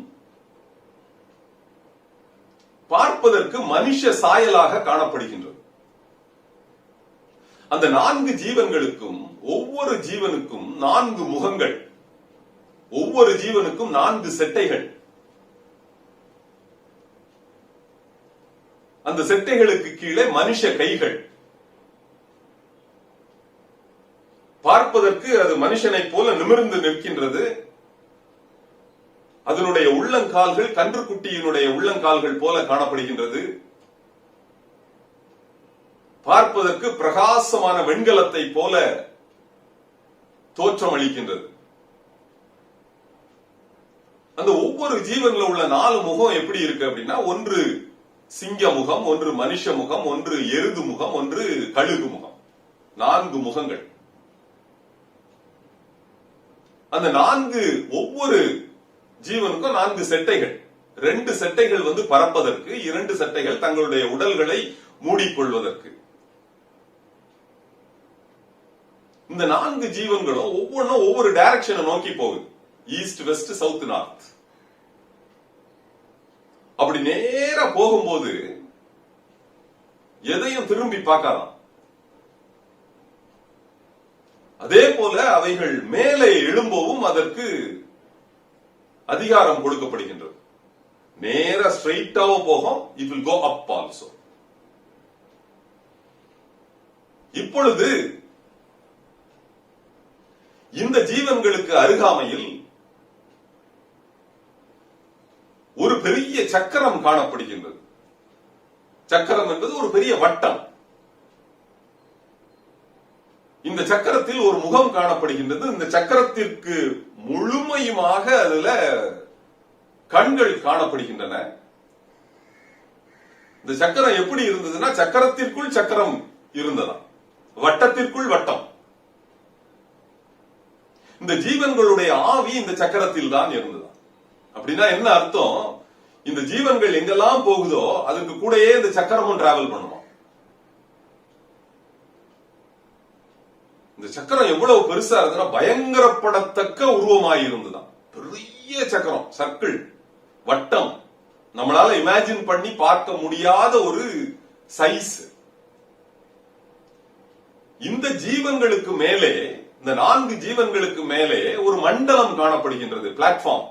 பார்ப்பதற்கு மனுஷ சாயலாக காணப்படுகின்றது. அந்த 4 ஜீவன்களுக்கும் ஒவ்வொரு ஜீவனுக்கும் 4 முகங்கள், ஒவ்வொரு ஜீவனுக்கும் 4 செட்டைகள். அந்த செட்டைகளுக்கு கீழே மனுஷ கைகள். பார்ப்பதற்கு அது மனுஷனை போல நிமிர்ந்து நிற்கின்றது. அதனுடைய உள்ளங்கால்கள் கன்றுக்குட்டியினுடைய உள்ளங்கால்கள் போல காணப்படுகின்றது. பார்ப்பதற்கு பிரகாசமான வெண்கலத்தை போல தோற்றம் அளிக்கின்றது. அந்த ஒவ்வொரு ஜீவன்ல உள்ள 4 முகம் எப்படி இருக்கு அப்படின்னா, ஒன்று சிங்க முகம், ஒன்று மனுஷ முகம், ஒன்று எருது முகம், ஒன்று கழுகு முகம். 4 முகங்கள். அந்த 4 ஒவ்வொரு ஜீவனுக்கும் 4 செட்டைகள். 2 செட்டைகள் பறப்பதற்கு, 2 செட்டைகள் தங்களுடைய உடல்களை மூடிக்கொள்வதற்கு. இந்த 4 ஜீவன்களும் ஒவ்வொன்றும் ஒவ்வொரு டைரக்ஷனை நோக்கி போகுது. East, west, south, north. அப்படி நேரா போகும்போது எதையும் திரும்பி பார்க்கலாம். அதே போல அவைகள் மேலே எழும்பவும் அதற்கு அதிகாரம் கொடுக்கப்படுகின்றது. நேரா ஸ்ட்ரெயிட்டாவும் போகும். It will go up also. இப்பொழுது இந்த ஜீவன்களுக்கு அருகாமையில் ஒரு பெரிய சக்கரம் காணப்படுகின்றது. சக்கரம் என்பது ஒரு பெரிய வட்டம். இந்த சக்கரத்தில் ஒரு முகம் காணப்படுகின்றது. இந்த சக்கரத்திற்கு முழுமையுமாக அதுல கண்கள் காணப்படுகின்றன. இந்த சக்கரம் எப்படி இருந்ததுன்னா, சக்கரத்திற்குள் சக்கரம் இருந்ததா, வட்டத்திற்குள் வட்டம். இந்த ஜீவன்களுடைய ஆவி இந்த சக்கரத்தில் தான் இருந்ததா. அப்படின்னா என்ன அர்த்தம்? இந்த ஜீவன்கள் எங்கெல்லாம் போகுதோ அதுக்கு கூடயே இந்த சக்கரமும் டிராவல் பண்ணுமா. இந்த சக்கரம் எவ்வளவு பெருசா இருந்ததுன்னா, பயங்கரப்படத்தக்க உருவமாயிருந்துதான். பெரிய சக்கரம், சர்க்கிள், வட்டம். நம்மளால இமேஜின் பண்ணி பார்க்க முடியாத ஒரு சைஸ். இந்த ஜீவன்களுக்கு மேலே, இந்த 4 ஜீவன்களுக்கு மேலே ஒரு மண்டலம் காணப்படுகின்றது, பிளாட்ஃபார்ம்.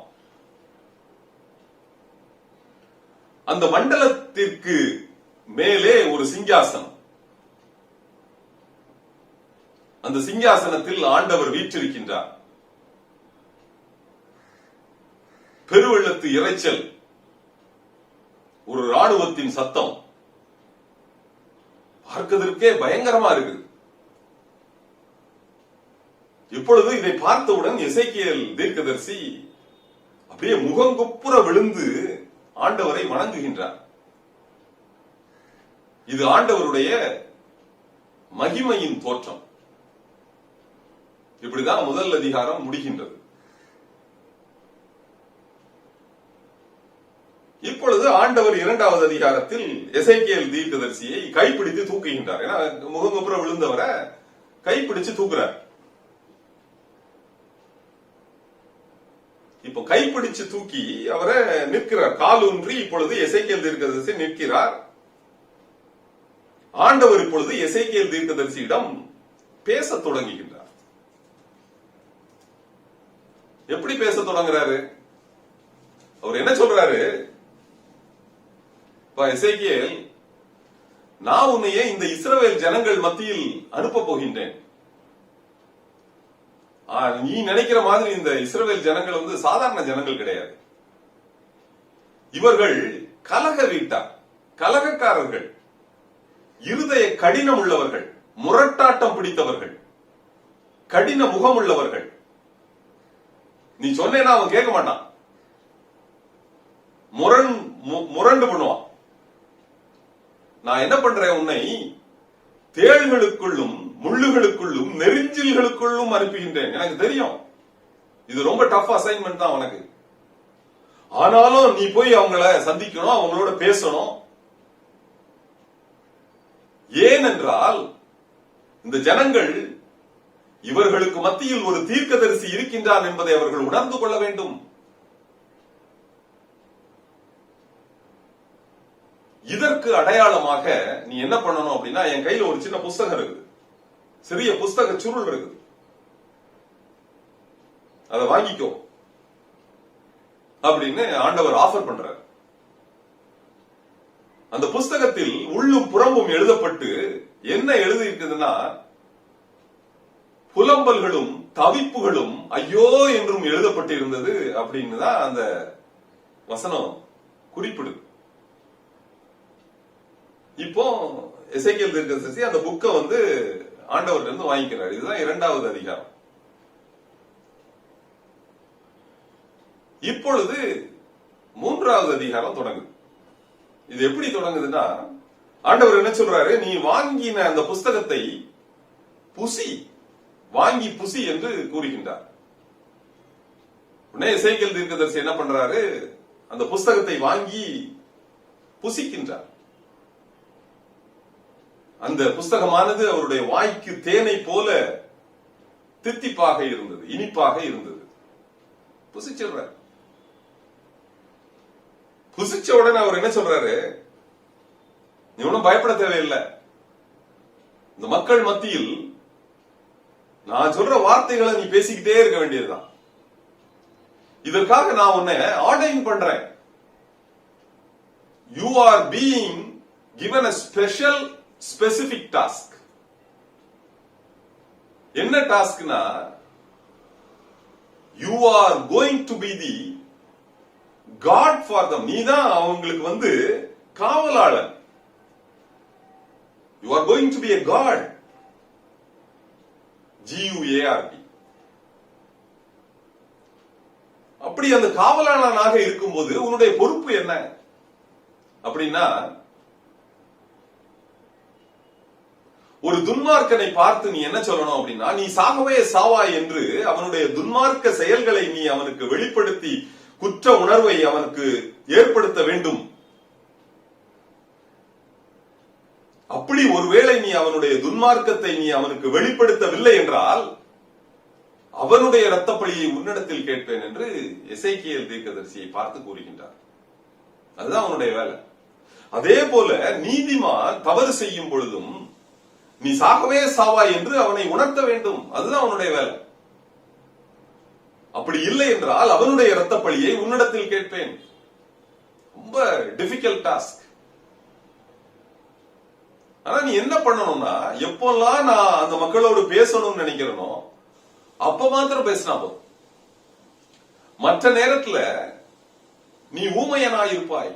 அந்த மண்டலத்திற்கு மேலே ஒரு சிங்காசனம். அந்த சிங்காசனத்தில் ஆண்டவர் வீற்றிருக்கின்றார். பெருவெள்ளத்து இரைச்சல், ஒரு ராணுவத்தின் சத்தம் பார்க்கிறதுக்கே பயங்கரமா இருக்குது. இப்பொழுது இதை பார்த்தவுடன் எசேக்கியேல் தீர்க்கதரிசி அப்படியே முகங்குப்புற விழுந்து ஆண்டவரை வணங்குகின்றார். இது ஆண்டவருடைய மகிமையின் தோற்றம். இப்படிதான் முதல் அதிகாரம் முடிகின்றது. இப்பொழுது ஆண்டவர் 2வது அதிகாரத்தில் எசேக்கியேல் தீர்க்கதரிசியை கைப்பிடித்து தூக்குகின்றார். ஏன்னா முகங்குப்புற விழுந்தவரை கைப்பிடிச்சு தூக்குறார். இப்போ கைப்பிடிச்சு தூக்கி அவரை நிற்கிறார். காலூன்றி இப்பொழுது எசேக்கியேல் தீர்க்கதரிசி நிற்கிறார். ஆண்டவர் இப்பொழுது எசேக்கியேல் தீர்க்கதரிசியிடம் பேசத் தொடங்குகின்றார். எப்படி பேச தொடங்குறாரு? அவர் என்ன சொல்றாரு? எசேக்கியேல், நான் உன்னையே இந்த இஸ்ரவேல் ஜனங்கள் மத்தியில் அனுப்ப போகின்றேன். நீ நினைக்கிற மாதிரி இந்த இஸ்ரவேல் ஜனங்கள் வந்து சாதாரண ஜனங்கள் கிடையாது. இவர்கள் கலக வீட்டார், கலகக்காரர்கள், இருதய கடினம் உள்ளவர்கள், முரட்டாட்டம் பிடித்தவர்கள், கடின முகம் உள்ளவர்கள். நீ சொன்னேன்னா அவன் கேட்க மாட்டான், முரண்டு பண்ணுவான். நான் என்ன பண்றேன், உன்னை தேள்களுக்குள்ளும் முள்ளுகளுக்குள்ளும் நெரிஞ்சில்களுக்குள்ளும் அனுப்புகின்றேன். எனக்கு தெரியும் இது ரொம்ப டஃப் அசைன்மெண்ட் தான் உனக்கு. ஆனாலும் நீ போய் அவங்கள சந்திக்கணும், அவங்களோட பேசணும். ஏனென்றால் இந்த ஜனங்கள் இவர்களுக்கு மத்தியில் ஒரு தீர்க்கதரிசி இருக்கின்றான் என்பதை அவர்கள் உணர்ந்து கொள்ள வேண்டும். இதற்கு அடையாளமாக நீ என்ன பண்ணணும் அப்படின்னா, என் கையில ஒரு சின்ன புஸ்தகம் இருக்குது, சிறிய புஸ்தக சுருள் இருக்குது, அதை வாங்கிக்கோ அப்படின்னு ஆண்டவர் ஆஃபர் பண்றார். அந்த புஸ்தகத்தில் உள்ளும் புறம்பும் எழுதப்பட்டு என்ன எழுதி இருக்குதுன்னா, புலம்பல்களும் தவிப்புகளும் ஐயோ என்றும் எழுதப்பட்டிருந்தது அப்படின்னு தான் அந்த வசனம் குறிப்பிடுது. இப்போ எசேக்கியேல் தீர்க்கதரிசி அந்த புக்கை வந்து ஆண்டவர்கிட்ட இருந்து வாங்கிக்கிறார். இதுதான் 2வது அதிகாரம். இப்பொழுது 3வது அதிகாரம் தொடங்குது. இது எப்படி தொடங்குதுன்னா, ஆண்டவர் என்ன சொல்றாரு, நீ வாங்கின அந்த புஸ்தகத்தை புசி, வாங்கி புசி என்று கூறுகின்றார். உடனே எசேக்கியேல் தீர்க்கதரிசி என்ன பண்றாரு, அந்த புஸ்தகத்தை வாங்கி புசிக்கின்றார். அந்த புஸ்தகமானது அவருடைய வாய்க்கு தேனை போல தித்திப்பாக இருந்தது, இனிப்பாக இருந்தது. புசிச்சிடுறார். புசிச்ச உடனே அவர் என்ன சொல்றாரு, நீ ஒன்னும் பயப்பட தேவையில்லை. இந்த மக்கள் மத்தியில் நான் சொல்ற வார்த்தைகளை நீ பேசிக்கிட்டே இருக்க வேண்டியதுதான். இதற்காக நான் உன்னை ஆர்டைன் பண்றேன். You are being given a special specific task. என்ன டாஸ்க்னா, you are going to be the God for them. நீதான் அவங்களுக்கு வந்து காவலாளன். You are going to be a God. GUARD. அப்படி அந்த காவலாளனாக இருக்கும்போது உன்னுடைய பொறுப்பு என்ன அப்படின்னா, ஒரு துன்மார்க்கனை பார்த்து நீ என்ன சொல்லணும் அப்படின்னா, நீ சாகவே சாவாய் என்று அவனுடைய துன்மார்க்க செயல்களை நீ அவனுக்கு வெளிப்படுத்தி குற்ற உணர்வை அவனுக்கு ஏற்படுத்த வேண்டும். அப்படி ஒருவேளை நீ அவனுடைய துன்மார்க்கத்தை நீ அவனுக்கு வெளிப்படுத்தவில்லை என்றால் அவனுடைய இரத்தப்பழியை உன்னிடத்தில் கேட்பேன் என்று எசேக்கியேல் தீர்க்கதரிசியை பார்த்து கூறுகின்றார். அதுதான் அவனுடைய வேலை. அதே போல நீதிமான் தவறு செய்யும் பொழுதும் நீ சாகவே சாவாய் என்று அவனை உணர்த்த வேண்டும். அதுதான் அவனுடைய வேலை. அப்படி இல்லை என்றால் அவனுடைய இரத்தப்பழியை உன்னிடத்தில் கேட்பேன். ரொம்ப டிஃபிகல்ட் டாஸ்க். ஆனா நீ என்ன பண்ணணும்னா, எப்பெல்லாம் நான் அந்த மக்களோடு பேசணும்னு நினைக்கிறனோ அப்ப மாத்திரம் பேசினா போதும். மற்ற நேரத்துல நீ ஊமையனாயிருப்பாய்.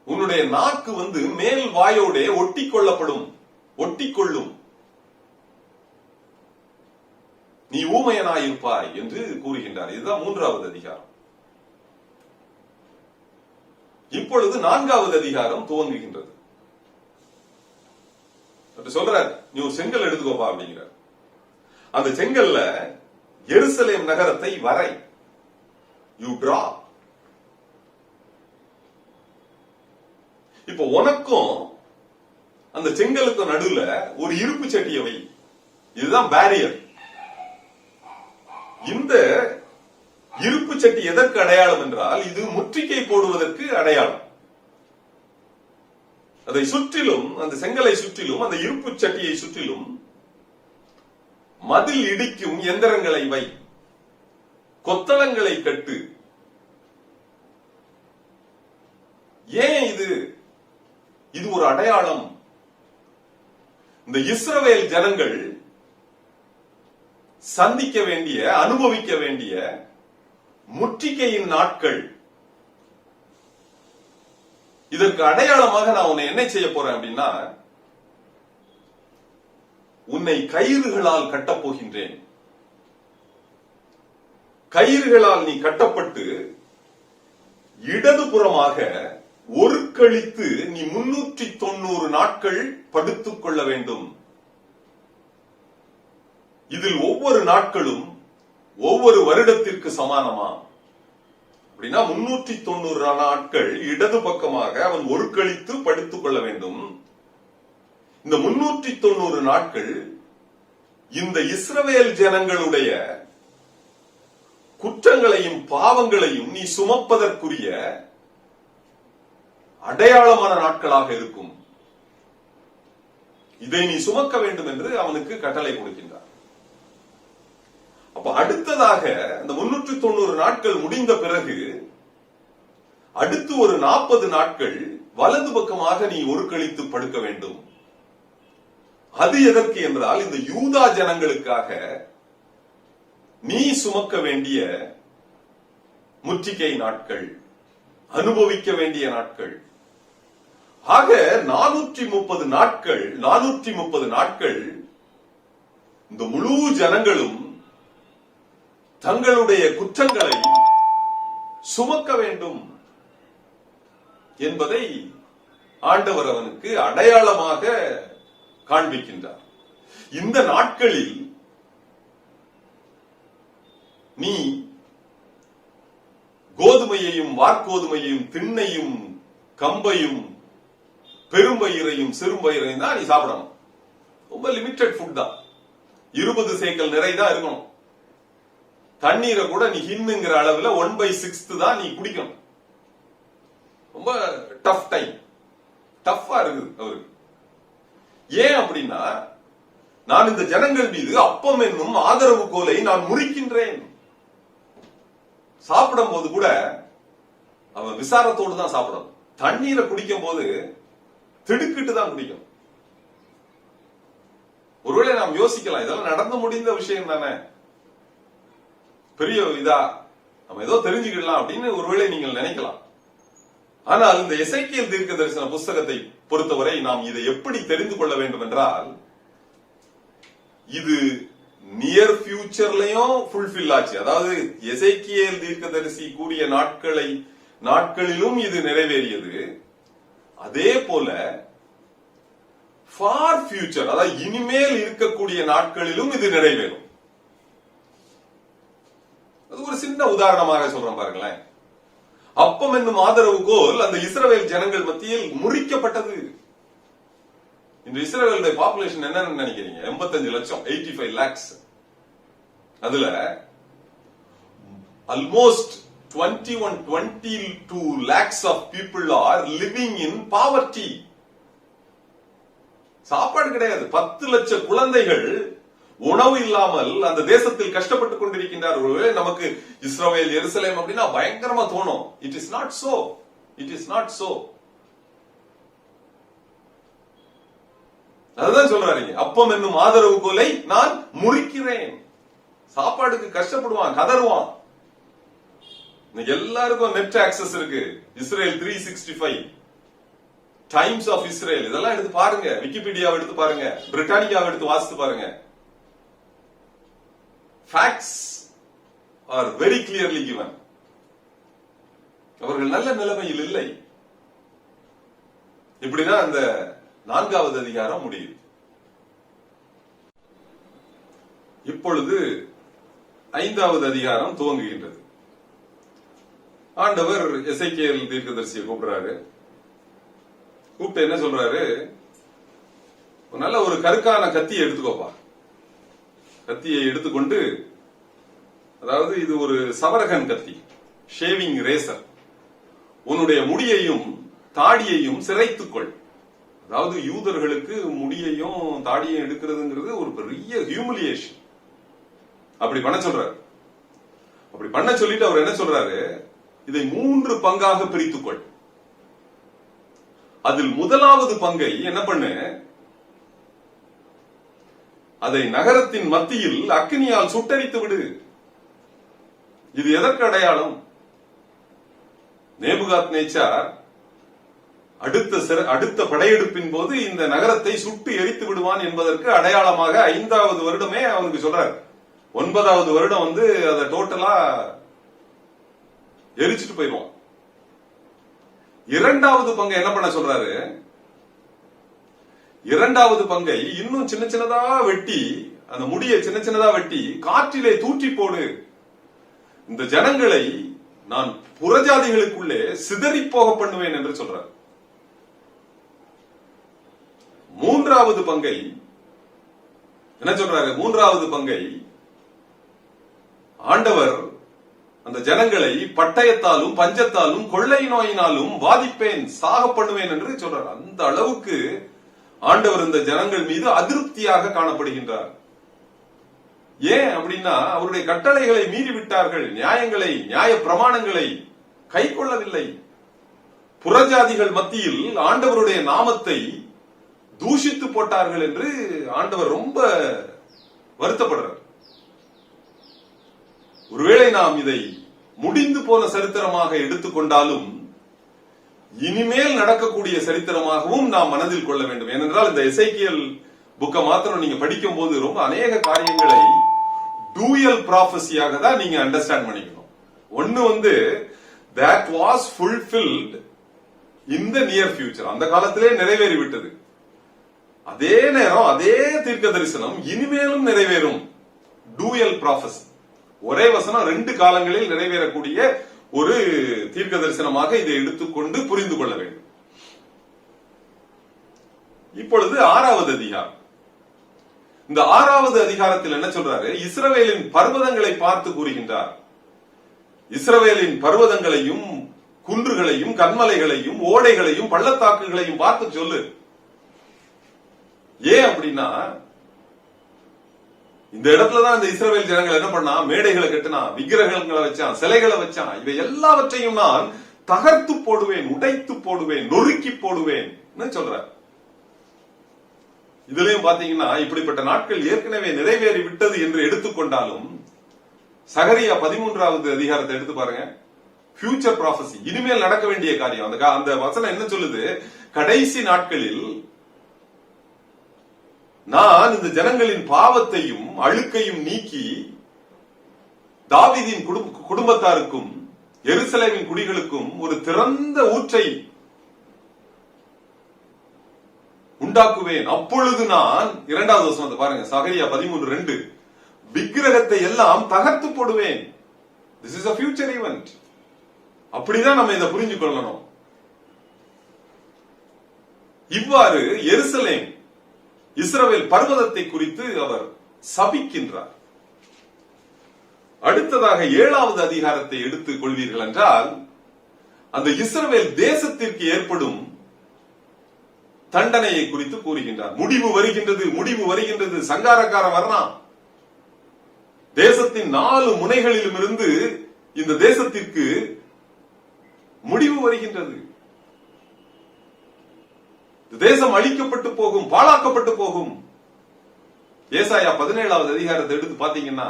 உன்னுடைய நாக்கு வந்து மேல் வாயோட ஒட்டி கொள்ளப்படும், ஒட்டிக்கொள்ளும். நீ ஊமையனாயிருப்பாய் என்று கூறுகின்றார். இதுதான் 3வது அதிகாரம். இப்பொழுது 4வது அதிகாரம் துவங்குகின்றது. சொல்றார், நீ ஒரு செங்கல் எடுத்துக்கோப்பா அப்படிங்கிறார். அந்த செங்கல்ல எருசலேம் நகரத்தை வரை. You draw. இப்ப உனக்கும் அந்த செங்கலுக்கும் நடுவுல ஒரு இருப்பு சட்டியை வை. இதுதான் பேரியர். இந்த இருப்பு சட்டி எதற்கு அடையாளம் என்றால் இது முற்றுகை போடுவதற்கு அடையாளம். அதை சுற்றிலும், அந்த செங்கலை சுற்றிலும், அந்த இருப்பு சட்டியை சுற்றிலும் மதில் இடிக்கும் எந்திரங்களை வை, கொத்தளங்களை கட்டு. ஏன் இது ஒரு அடையாளம். இந்த இஸ்ரவேல் ஜனங்கள் சந்திக்க வேண்டிய, அனுபவிக்க வேண்டிய முற்றுகையின் நாட்கள். இதற்கு அடையாளமாக நான் உன்னை என்ன செய்ய போறேன் அப்படின்னா, உன்னை கயிறுகளால் கட்டப் போகின்றேன். கயிறுகளால் நீ கட்டப்பட்டு இடதுபுறமாக ஒரு கழித்து நீ 390 நாட்கள் படுத்துக் கொள்ள வேண்டும். இதில் ஒவ்வொரு நாட்களும் ஒவ்வொரு வருடத்திற்கு சமானமா? அப்படின்னா 390 நாட்கள் இடது பக்கமாக அவன் ஒரு கழித்து படுத்துக் கொள்ள வேண்டும். இந்த 390 நாட்கள் இந்த இஸ்ரவேல் ஜனங்களுடைய குற்றங்களையும் பாவங்களையும் நீ சுமப்பதற்குரிய அடையாளமான நாட்களாக இருக்கும். இதை நீ சுமக்க வேண்டும் என்று அவனுக்கு கட்டளை கொடுக்கின்றார். அப்ப அடுத்ததாக இந்த 390 நாட்கள் முடிந்த பிறகு அடுத்து ஒரு 40 நாட்கள் வலது பக்கமாக நீ ஒரு கழித்து படுக்க வேண்டும். அது எதற்கு என்றால் இந்த யூதா ஜனங்களுக்காக நீ சுமக்க வேண்டிய முற்றுகை நாட்கள், அனுபவிக்க வேண்டிய நாட்கள். ஆக 430 நாட்கள் இந்த முழு ஜனங்களும் தங்களுடைய குற்றங்களை சுமக்க வேண்டும் என்பதை ஆண்டவர் அவனுக்கு அடையாளமாக காண்பிக்கின்றார். இந்த நாட்களில் நீ கோதுமையையும் வார்கோதுமையையும் திண்ணையும் கம்பையும் பெரும்பயிரையும் சிறும்பயிரையும் தான் நீ சாப்பிடணும். ரொம்ப லிமிட்டட் ஃபுட் தான். 20 சேக்கல் நிறை தான் இருக்கணும். தண்ணீரை கூட நீ ஹின்னுங்கிற அளவுல 1/6 தான் நீ குடிக்கணும். ரொம்ப டஃப் டைம், டஃபா இருக்குது அவருக்கு. ஏன் அப்படின்னா, நான் இந்த ஜனங்கள் மீது அப்பம் என்னும் ஆதரவு கோலை நான் முறிக்கின்றேன். சாப்பிடும் போது கூட அவன் விசாரத்தோடு தான் சாப்பிடணும். தண்ணீரை குடிக்கும் போது திடுக்கிட்டு தான் குடிக்கும். ஒருவேளை நாம் யோசிக்கலாம், இதெல்லாம் நடந்து முடிந்த விஷயம் தானே, பெரிய இதா நம்ம ஏதோ தெரிஞ்சுக்கலாம் அப்படின்னு ஒருவேளை நீங்கள் நினைக்கலாம். ஆனால் இந்த எசேக்கியேல் தீர்க்க தரிசன புஸ்தகத்தை பொறுத்தவரை நாம் இதை எப்படி தெரிந்து கொள்ள வேண்டும் என்றால், இது நியர் ஃபியூச்சர்லயும் ஃபுல்ஃபில் ஆச்சு. அதாவது எசேக்கியேல் தீர்க்கதரிசி கூறிய நாட்களிலும் இது நிறைவேறியது. அதே போல ஃபார் ஃபியூச்சர், அதாவது இனிமேல் இருக்கக்கூடிய நாட்களிலும் இது நிறைவேறும். அது ஒரு சின்ன உதாரணமாக சொல்றேன் பாருங்களேன். அப்பம் என்னும் ஆதரவு கோல் அந்த இஸ்ரவேல் ஜனங்கள் மத்தியில் முறிக்கப்பட்டது. இந்த இஸ்ரவேலுடைய பாப்புலேஷன் என்னன்னு நினைக்கிறீங்க? 85 லட்சம், 85 lakhs. அதுல almost 22 lakhs of people are living in poverty. சாப்பாடு கிடையாது. 10 லட்சம் குழந்தைகள் உணவு இல்லாமல் அந்த தேசத்தில் கஷ்டப்பட்டுக் கொண்டிருக்கின்றார்கள். நமக்கு இஸ்ரவேல் எருசலேம் அப்படின்னா பயங்கரமா தோணும். It is not so. It is not so. அதுதான் சொல்றாரு, அப்பம் என்னும் ஆதரவு கோலை நான் முறிக்கிறேன். சாப்பாடுக்கு கஷ்டப்படுவான், கதறுவான். எல்லாருக்கும் நெட் ஆக்சஸ் இருக்கு. இஸ்ரேல் 365 டைம்ஸ் ஆஃப் இஸ்ரேல் இதெல்லாம் எடுத்து பாருங்க. விக்கிபீடியாவை எடுத்து பாருங்க, பிரிட்டானிக்காவை எடுத்து வாசித்து பாருங்க. Facts are very clearly given. அவர்கள் நல்ல நிலைமையில் இல்லை. இப்படிதான் அந்த 4வது அதிகாரம் முடியுது. இப்பொழுது 5வது அதிகாரம் துவங்குகின்றது. ஆண்டவர் எசேக்கியேல் தீர்க்கதரிசியை கூப்பிடுறாரு. கூப்பிட்டு என்ன சொல்றாரு? நல்ல ஒரு கருக்கான கத்தியை எடுத்துக்கோப்பா. கத்தியை எடுத்துக்கொண்டு அதாவது இது ஒரு சவரகன் கத்தி, ஷேவிங் ரேசர். உன்னுடைய முடியையும் தாடியையும் சிரைத்துக்கொள். அதாவது யூதர்களுக்கு முடியையும் தாடியையும் எடுக்கிறதுங்கிறது ஒரு பெரிய ஹியூமிலியேஷன். அப்படி பண்ண சொல்றாரு. அப்படி பண்ண சொல்லிட்டு அவர் என்ன சொல்றாரு, இதை 3 பங்காக பிரித்துக்கொள். அதில் முதலாவது பங்கை என்ன பண்ணு, அதை நகரத்தின் மத்தியில் அக்கினியால் சுட்டரித்து விடு. இது எதற்கு அடையாளம்? நேபுகாத்நேச்சார் அடுத்த படையெடுப்பின் போது இந்த நகரத்தை சுட்டு எரித்து விடுவான் என்பதற்கு அடையாளமாக 5வது வருடமே அவனுக்கு சொல்றார். 9வது வருடம் அதை டோட்டலா எரிச்சிட்டு போயிடுவான். 2வது பங்கை என்ன பண்ண சொல்றாரு, 2வது பங்கை இன்னும் சின்ன சின்னதா வெட்டி, அந்த முடியை சின்ன சின்னதா வெட்டி காற்றிலே தூற்றி போடு. இந்த ஜனங்களை நான் புறஜாதிகளுக்குள்ளே சிதறி போக பண்ணுவேன் என்று சொல்றார். 3வது பங்கை என்ன சொல்றாரு, 3வது பங்கை ஆண்டவர் அந்த ஜனங்களை பட்டயத்தாலும் பஞ்சத்தாலும் கொள்ளை நோயினாலும் வாதிப்பேன், சாக பண்ணுவேன் என்று சொல்றார். அந்த அளவுக்கு ஆண்டவர் இந்த ஜனங்கள் மீது அதிருப்தியாக காணப்படுகின்றார். ஏன் அப்படின்னா, அவருடைய கட்டளைகளை மீறி விட்டார்கள், நியாய பிரமாணங்களை கை கொள்ளவில்லை. புறஜாதிகள் மத்தியில் ஆண்டவருடைய நாமத்தை தூஷித்து போட்டார்கள் என்று ஆண்டவர் ரொம்ப வருத்தப்படுறார். ஒருவேளை நாம் இதை முடிந்து போன சரித்திரமாக எடுத்துக்கொண்டாலும் இனிமேல் நடக்கக்கூடிய சரித்திரமாகவும் நாம் மனதில் கொள்ள வேண்டும். ஏனென்றால் இந்த எசேக்கியேல் புக்கை மாத்திரம் நீங்க படிக்கும் போது ரொம்ப அநேக காரியங்களை டூயல் ப்ராஃபஸியாக தான் நீங்க அண்டர்ஸ்டாண்ட் பண்ணிக்கணும். ஒன்னு that was fulfilled in the near future, அந்த காலத்திலே நிறைவேறிவிட்டது. அதே நேரம் அதே தீர்க்க தரிசனம் இனிமேலும் நிறைவேறும். டூயல் ப்ராஃபஸி, ஒரே வசனம் 2 காலங்களில் நிறைவேறக்கூடிய ஒரு தீர்க்க தரிசனமாக இதை எடுத்துக்கொண்டு புரிந்து கொள்ள வேண்டும். இப்பொழுது 6வது அதிகாரம். இந்த 6வது அதிகாரத்தில் என்ன சொல்றாரு, இஸ்ரவேலின் பர்வதங்களை பார்த்து கூறுகின்றார். இஸ்ரவேலின் பர்வதங்களையும் குன்றுகளையும் கன்மலைகளையும் ஓடைகளையும் பள்ளத்தாக்குகளையும் பார்த்து சொல்லு. ஏன் அப்படின்னா, இந்த இடத்துலதான் இந்த இஸ்ரவேல் ஜனங்கள் என்ன பண்ணா, மேடைகளை கட்டினா, விக்கிரகங்களை வச்சான், சிலைகளை வச்சான். இவை எல்லாவற்றையும் நான் தகர்த்து போடுவேன், உடைத்து போடுவேன், நொறுக்கி போடுவேன் சொல்ற. இதுலயும் பாத்தீங்கன்னா, இப்படிப்பட்ட நாட்கள் ஏற்கனவே நிறைவேறி விட்டது என்று எடுத்துக்கொண்டாலும், சகரியா 13வது அதிகாரத்தை எடுத்து பாருங்க. ஃபியூச்சர் ப்ராஃபஸி, இனிமேல் நடக்க வேண்டிய காரியம். அந்த வசனம் என்ன சொல்லுது, கடைசி நாட்களில் நான் இந்த ஜனங்களின் பாவத்தையும் அழுக்கையும் நீக்கி தாவீதின் குடும்பத்தாருக்கும் எருசலேமின் குடிகளுக்கும் ஒரு திறந்த ஊற்றை உண்டாக்குவேன். அப்பொழுது நான், 2வது வசனத்தை பாருங்க, சகரியா 13:2, விக்கிரகத்தை எல்லாம் தகர்த்து போடுவேன். This is a future event. அப்படிதான் நம்ம இதை புரிஞ்சு கொள்ளணும். இவ்வாறு எருசலேம் இஸ்ரவேல் பர்வதத்தை குறித்து அவர் சபிக்கின்றார். அடுத்ததாக 7வது அதிகாரத்தை எடுத்துக் கொள்வீர்கள் என்றால், அந்த இஸ்ரவேல் தேசத்திற்கு ஏற்படும் தண்டனையை குறித்து கூறுகின்றார். முடிவு வருகின்றது, முடிவு வருகின்றது, சங்காரக்காரன் வரலாம். தேசத்தின் 4 முனைகளிலும் இருந்து இந்த தேசத்திற்கு முடிவு வருகின்றது. தேசம் அழிக்கப்பட்டு போகும், பாழாக்கப்பட்டு போகும். ஏசாயா 17வது அதிகாரத்தை எடுத்து பாத்தீங்கன்னா,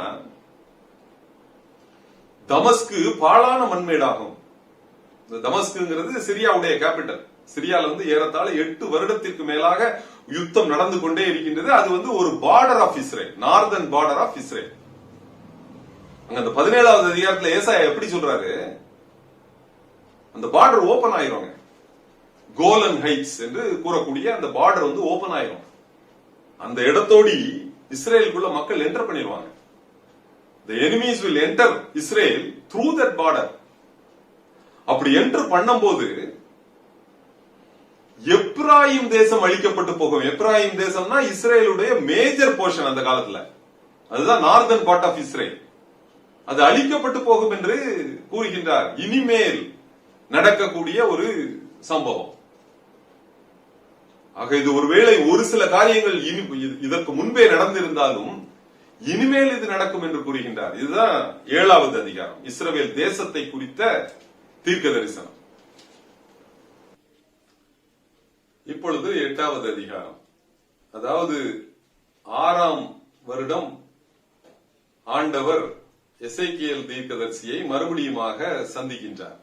தமஸ்கு பாழான மண்மேடாகும். இந்த தமஸ்குங்கிறது சிரியாவுடைய கேபிட்டல். சிரியால ஏறத்தாழ 8 வருடத்திற்கு மேலாக யுத்தம் நடந்து கொண்டே இருக்கின்றது. அது ஒரு border of Israel, northern border of Israel. அங்க அந்த 17வது அதிகாரத்துல ஏசாயா எப்படி சொல்றாரு, அந்த பார்டர் ஓபன் ஆயிருவாங்க. கோலன் ஹைட்ஸ் என்று கூறக்கூடிய அந்த பார்டர் ஓபன் ஆயிரும். அந்த இடத்தோடி இஸ்ரேலுக்குள்ள மக்கள் என்டர் பண்ணிடுவாங்க. The enemies will enter Israel through that border. அப்படி என்டர் பண்ணும்போது எப்ராயிம் தேசம் அழிக்கப்பட்டு போகும். எப்ராயிம் தேசம்னா இஸ்ரேலுடைய மேஜர் போர்ஷன் அந்த காலத்துல. அதுதான் நார்தர்ன் பார்ட் ஆஃப் இஸ்ரேல். அது அழிக்கப்பட்டு போகும் என்று கூறுகின்றார். இனிமேல் நடக்கக்கூடிய ஒரு சம்பவம். ஆக இது ஒருவேளை ஒரு சில காரியங்கள் இதற்கு முன்பே நடந்திருந்தாலும் இனிமேல் இது நடக்கும் என்று கூறுகின்றார். இதுதான் 7வது அதிகாரம், இஸ்ரவேல் தேசத்தை குறித்த தீர்க்க தரிசனம். இப்பொழுது 8வது அதிகாரம், அதாவது 6ஆம் வருடம் ஆண்டவர் எசேக்கியேல் தீர்க்கதரிசியை மறுபடியுமாக சந்திக்கின்றார்.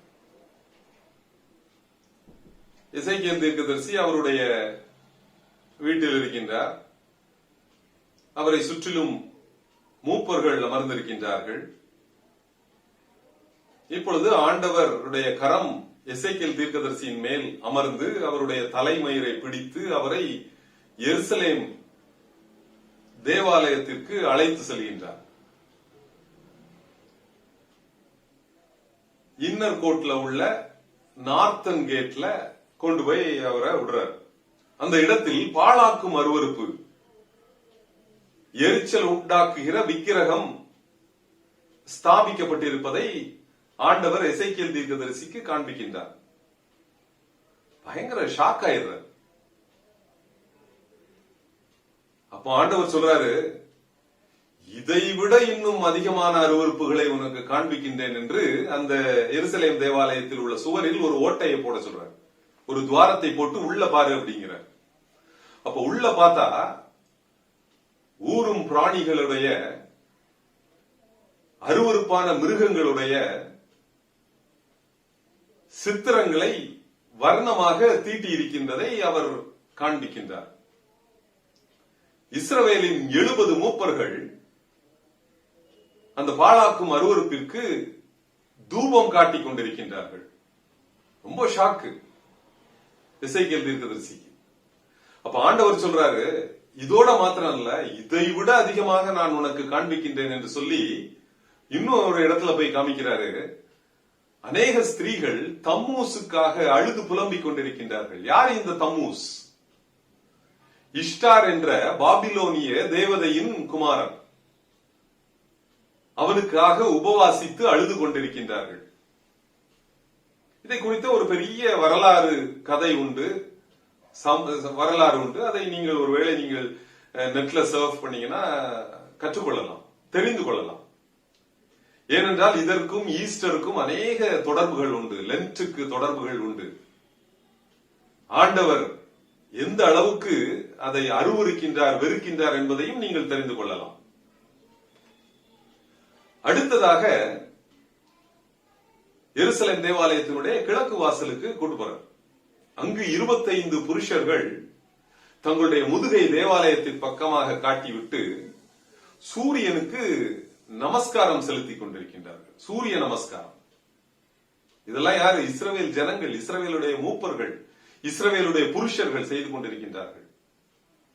எசேக்கியேல் தீர்க்கதரிசி அவருடைய வீட்டில் இருக்கின்றார். அவரை சுற்றிலும் மூப்பர்கள் அமர்ந்திருக்கின்றார்கள். இப்பொழுது ஆண்டவருடைய கரம் எசேக்கியேல் தீர்க்கதரிசியின் மேல் அமர்ந்து அவருடைய தலைமயிரை பிடித்து அவரை எருசலேம் தேவாலயத்திற்கு அழைத்து செல்கின்றார். இன்னர் கோட்ல உள்ள நார்த்தன் கேட்ல கொண்டு போய் அவரை விடுறார். அந்த இடத்தில் பாழாக்கும் அருவருப்பு, எரிச்சல் உண்டாக்குகிற விக்கிரகம் ஸ்தாபிக்கப்பட்டிருப்பதை ஆண்டவர் எசேக்கியேல் தீர்க்கதரிசிக்கு காண்பிக்கின்றார். பயங்கர ஷாக் ஆயிடுறார். அப்போ ஆண்டவர் சொல்றாரு, இதைவிட இன்னும் அதிகமான அருவருப்புகளை உனக்கு காண்பிக்கின்றேன் என்று அந்த எருசலேம் தேவாலயத்தில் உள்ள சுவரில் ஒரு ஓட்டையை போட சொல்றார். ஒரு துவாரத்தை போட்டு உள்ள பாரு அப்படிங்கிறார். அப்ப உள்ள பார்த்தா ஊரும் பிராணிகளுடைய, அருவருப்பான மிருகங்களுடைய சித்திரங்களை வர்ணமாக தீட்டி இருக்கின்றதை அவர் காண்பிக்கின்றார். இஸ்ரவேலின் 70 மூப்பர்கள் அந்த பாழாக்கும் அருவருப்பிற்கு தூபம் காட்டிக் கொண்டிருக்கின்றார்கள். ரொம்ப ஷாக்கு எசேக்கியேல் தீர்க்கதரிசிக்கு. அப்ப ஆண்டவர் சொல்றாரு, இதோட மாத்திரம் இல்ல, இதை விட அதிகமாக நான் உனக்கு காண்பிக்கின்றேன் என்று சொல்லி இன்னும் ஒரு இடத்துல போய் காமிக்கிறாரு. அநேக ஸ்திரீகள் தம்மூசுக்காக அழுது புலம்பிக் கொண்டிருக்கின்றார்கள். யார் இந்த தம்மூஸ்? இஷ்டார் என்ற பாபிலோனிய தேவதையின் குமாரன். அவனுக்காக உபவாசித்து அழுது கொண்டிருக்கின்றார்கள். இதை குறித்த ஒரு பெரிய வரலாறு கதை உண்டு, வரலாறு உண்டு. அதை நீங்கள் ஒருவேளை நீங்கள் நெட்ல சர்ச் பண்ணீங்கன்னா கற்றுக்கொள்ளலாம், தெரிந்து கொள்ளலாம். ஏனென்றால் இதற்கும் ஈஸ்டருக்கும் அநேக தொடர்புகள் உண்டு, லென்ட்டுக்கு தொடர்புகள் உண்டு. ஆண்டவர் எந்த அளவுக்கு அதை அருவருக்கின்றார், வெறுக்கின்றார் என்பதையும் நீங்கள் தெரிந்து கொள்ளலாம். அடுத்ததாக எருசலேம் தேவாலயத்தினுடைய கிழக்கு வாசலுக்கு கூட்டு போறார். அங்கு 25 புருஷர்கள் தங்களுடைய முதுகை தேவாலயத்தின் பக்கமாக காட்டிவிட்டு சூரியனுக்கு நமஸ்காரம் செலுத்திக் கொண்டிருக்கின்றார்கள். சூரிய நமஸ்காரம். இதெல்லாம் யாரு? இஸ்ரவேல் ஜனங்கள், இஸ்ரவேலுடைய மூப்பர்கள், இஸ்ரவேலுடைய புருஷர்கள் செய்து கொண்டிருக்கின்றார்கள்.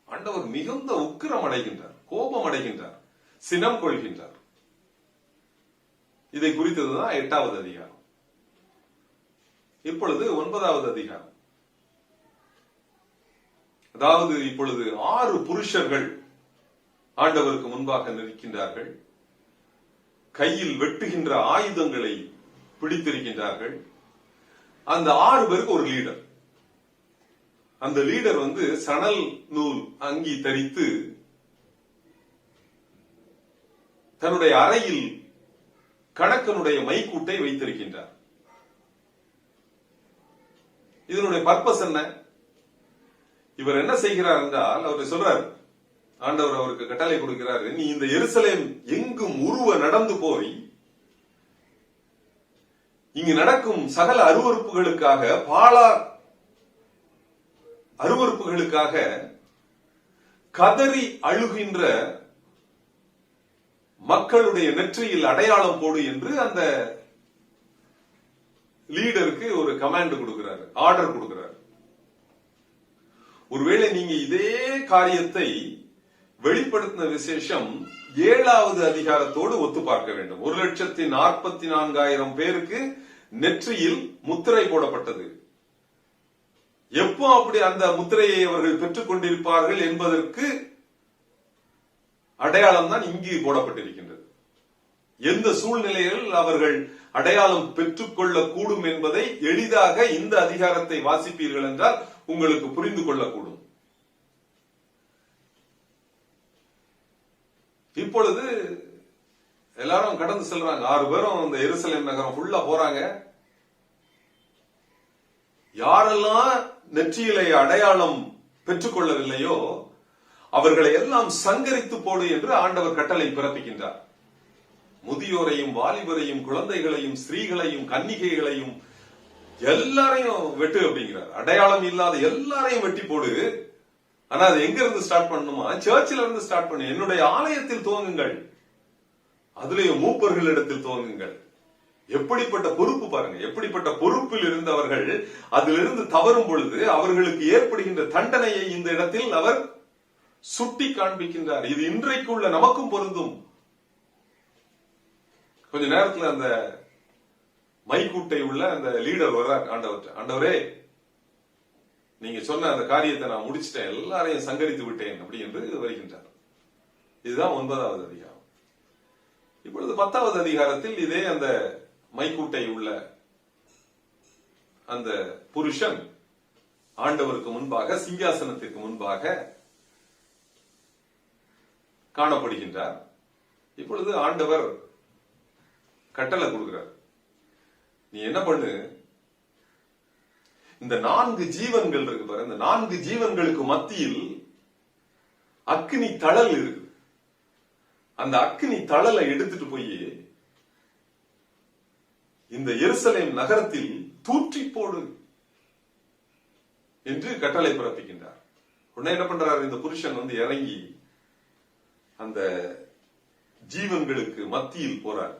ஆண்டவர் மிகுந்த உக்கிரம் அடைகின்றார், கோபம் அடைகின்றார், சினம் கொள்கின்றார். இதை குறித்ததுதான் 8வது அதிகாரம். இப்பொழுது 9வது அதிகாரம். அதாவது இப்பொழுது 6 புருஷர்கள் ஆண்டவருக்கு முன்பாக நிற்கின்றார்கள். கையில் வெட்டுகின்ற ஆயுதங்களை பிடித்திருக்கின்றார்கள். அந்த 6 பேருக்கு ஒரு லீடர். அந்த லீடர் சணல் நூல் அங்கி தரித்து தன்னுடைய அறையில் கணக்கனுடைய மைக்கூட்டை வைத்திருக்கின்றார். இதனுடைய பர்பஸ் என்ன? இவர் என்ன செய்கிறார் என்றால், அவர் சொல்றார், ஆண்டவர் அவருக்கு கட்டளை கொடுக்கிறார், நீ இந்த எருசலேம் எங்கும் உருவ நடந்து போய் இங்கு நடக்கும் சகல அருவருப்புகளுக்காக, பாழா அருவருப்புகளுக்காக கதறி அழுகின்ற மக்களுடைய நெற்றியில் அடையாளம் போடு என்று அந்த லீடருக்கு ஒரு கமாண்ட் கொடுக்கிறார், ஆர்டர் கொடுக்கிறார். ஒருவேளை நீங்க இதே காரியத்தை வெளிப்படுத்தின விசேஷம் 7வது அதிகாரத்தோடு ஒத்து பார்க்க வேண்டும். 1,44,000 பேருக்கு நெற்றியில் முத்திரை போடப்பட்டது. எப்போ அப்படி அந்த முத்திரையை அவர்கள் பெற்றுக் கொண்டிருப்பார்கள் என்பதற்கு அடையாளம் தான் இங்கு போடப்பட்டிருக்கின்றது. எந்த சூழ்நிலையில் அவர்கள் அடையாளம் பெற்றுக்கொள்ள கூடும் என்பதை எளிதாக இந்த அதிகாரத்தை வாசிப்பீர்கள் என்றால் உங்களுக்கு புரிந்து கொள்ளக்கூடும். இப்பொழுது எல்லாரும் கடந்து செல்றாங்க. 6 பேரும் இந்த எருசலேம் நகரம் ஃபுல்லா போறாங்க. யாரெல்லாம் நெற்றியிலே அடையாளம் பெற்றுக்கொள்ளவில்லையோ அவர்களை எல்லாம் சங்கரித்து போடு என்று ஆண்டவர் கட்டளை பிறப்பிக்கின்றார். முதியோரையும் வாலிபரையும் குழந்தைகளையும் ஸ்திரீகளையும் கன்னிகைகளையும் எல்லாரையும் வெட்டு அப்படிங்கிறார். அடையாளம் இல்லாத எல்லாரையும் வெட்டி போடு. ஆனா அது எங்க இருந்து ஸ்டார்ட் பண்ணணுமா? சர்ச்சில் இருந்து ஸ்டார்ட் பண்ணு. என்னுடைய ஆலயத்தில் துவங்குங்கள், அதுலயும் மூப்பர்களிடத்தில் துவங்குங்கள். எப்படிப்பட்ட பொறுப்பு பாருங்க. எப்படிப்பட்ட பொறுப்பில் இருந்தவர்கள் அதிலிருந்து தவறும் பொழுது அவர்களுக்கு ஏற்படுகின்ற தண்டனையை இந்த இடத்தில் அவர் சுட்டி காண்பிக்கின்றார். இது இன்றைக்கு உள்ள நமக்கும் பொருந்தும். கொஞ்ச நேரத்துல அந்த மைக்கூட்டை உள்ள அந்த லீடர் வர்றார் ஆண்டவரே, நீங்க சொன்ன அந்த காரியத்தை நான் முடிச்சிட்டேன், எல்லாரையும் சங்கரித்து விட்டேன் அப்படி என்று வருகின்றார். இதுதான் 9வது அதிகாரம். இப்பொழுது 10வது அதிகாரத்தில் இதே அந்த மைக்கூட்டை உள்ள அந்த புருஷன் ஆண்டவருக்கு முன்பாக சிங்காசனத்திற்கு முன்பாக காணப்படுகின்றார். இப்பொழுது ஆண்டவர் கட்டளை கொடுக்கிறார். நீ என்ன பண்ணு, இந்த 4 ஜீவன்கள் இருக்கு பாரு, இந்த 4 ஜீவன்களுக்கு மத்தியில் அக்னி தழல் இருக்கு. அந்த அக்னி தழலை எடுத்துட்டு போய் இந்த எருசலேம் நகரத்தில் தூற்றி போடு என்று கட்டளை பிறப்பிக்கின்றார். உடனே என்ன பண்றாரு, இந்த புருஷன் வந்து இறங்கி அந்த ஜீவன்களுக்கு மத்தியில் போறார்.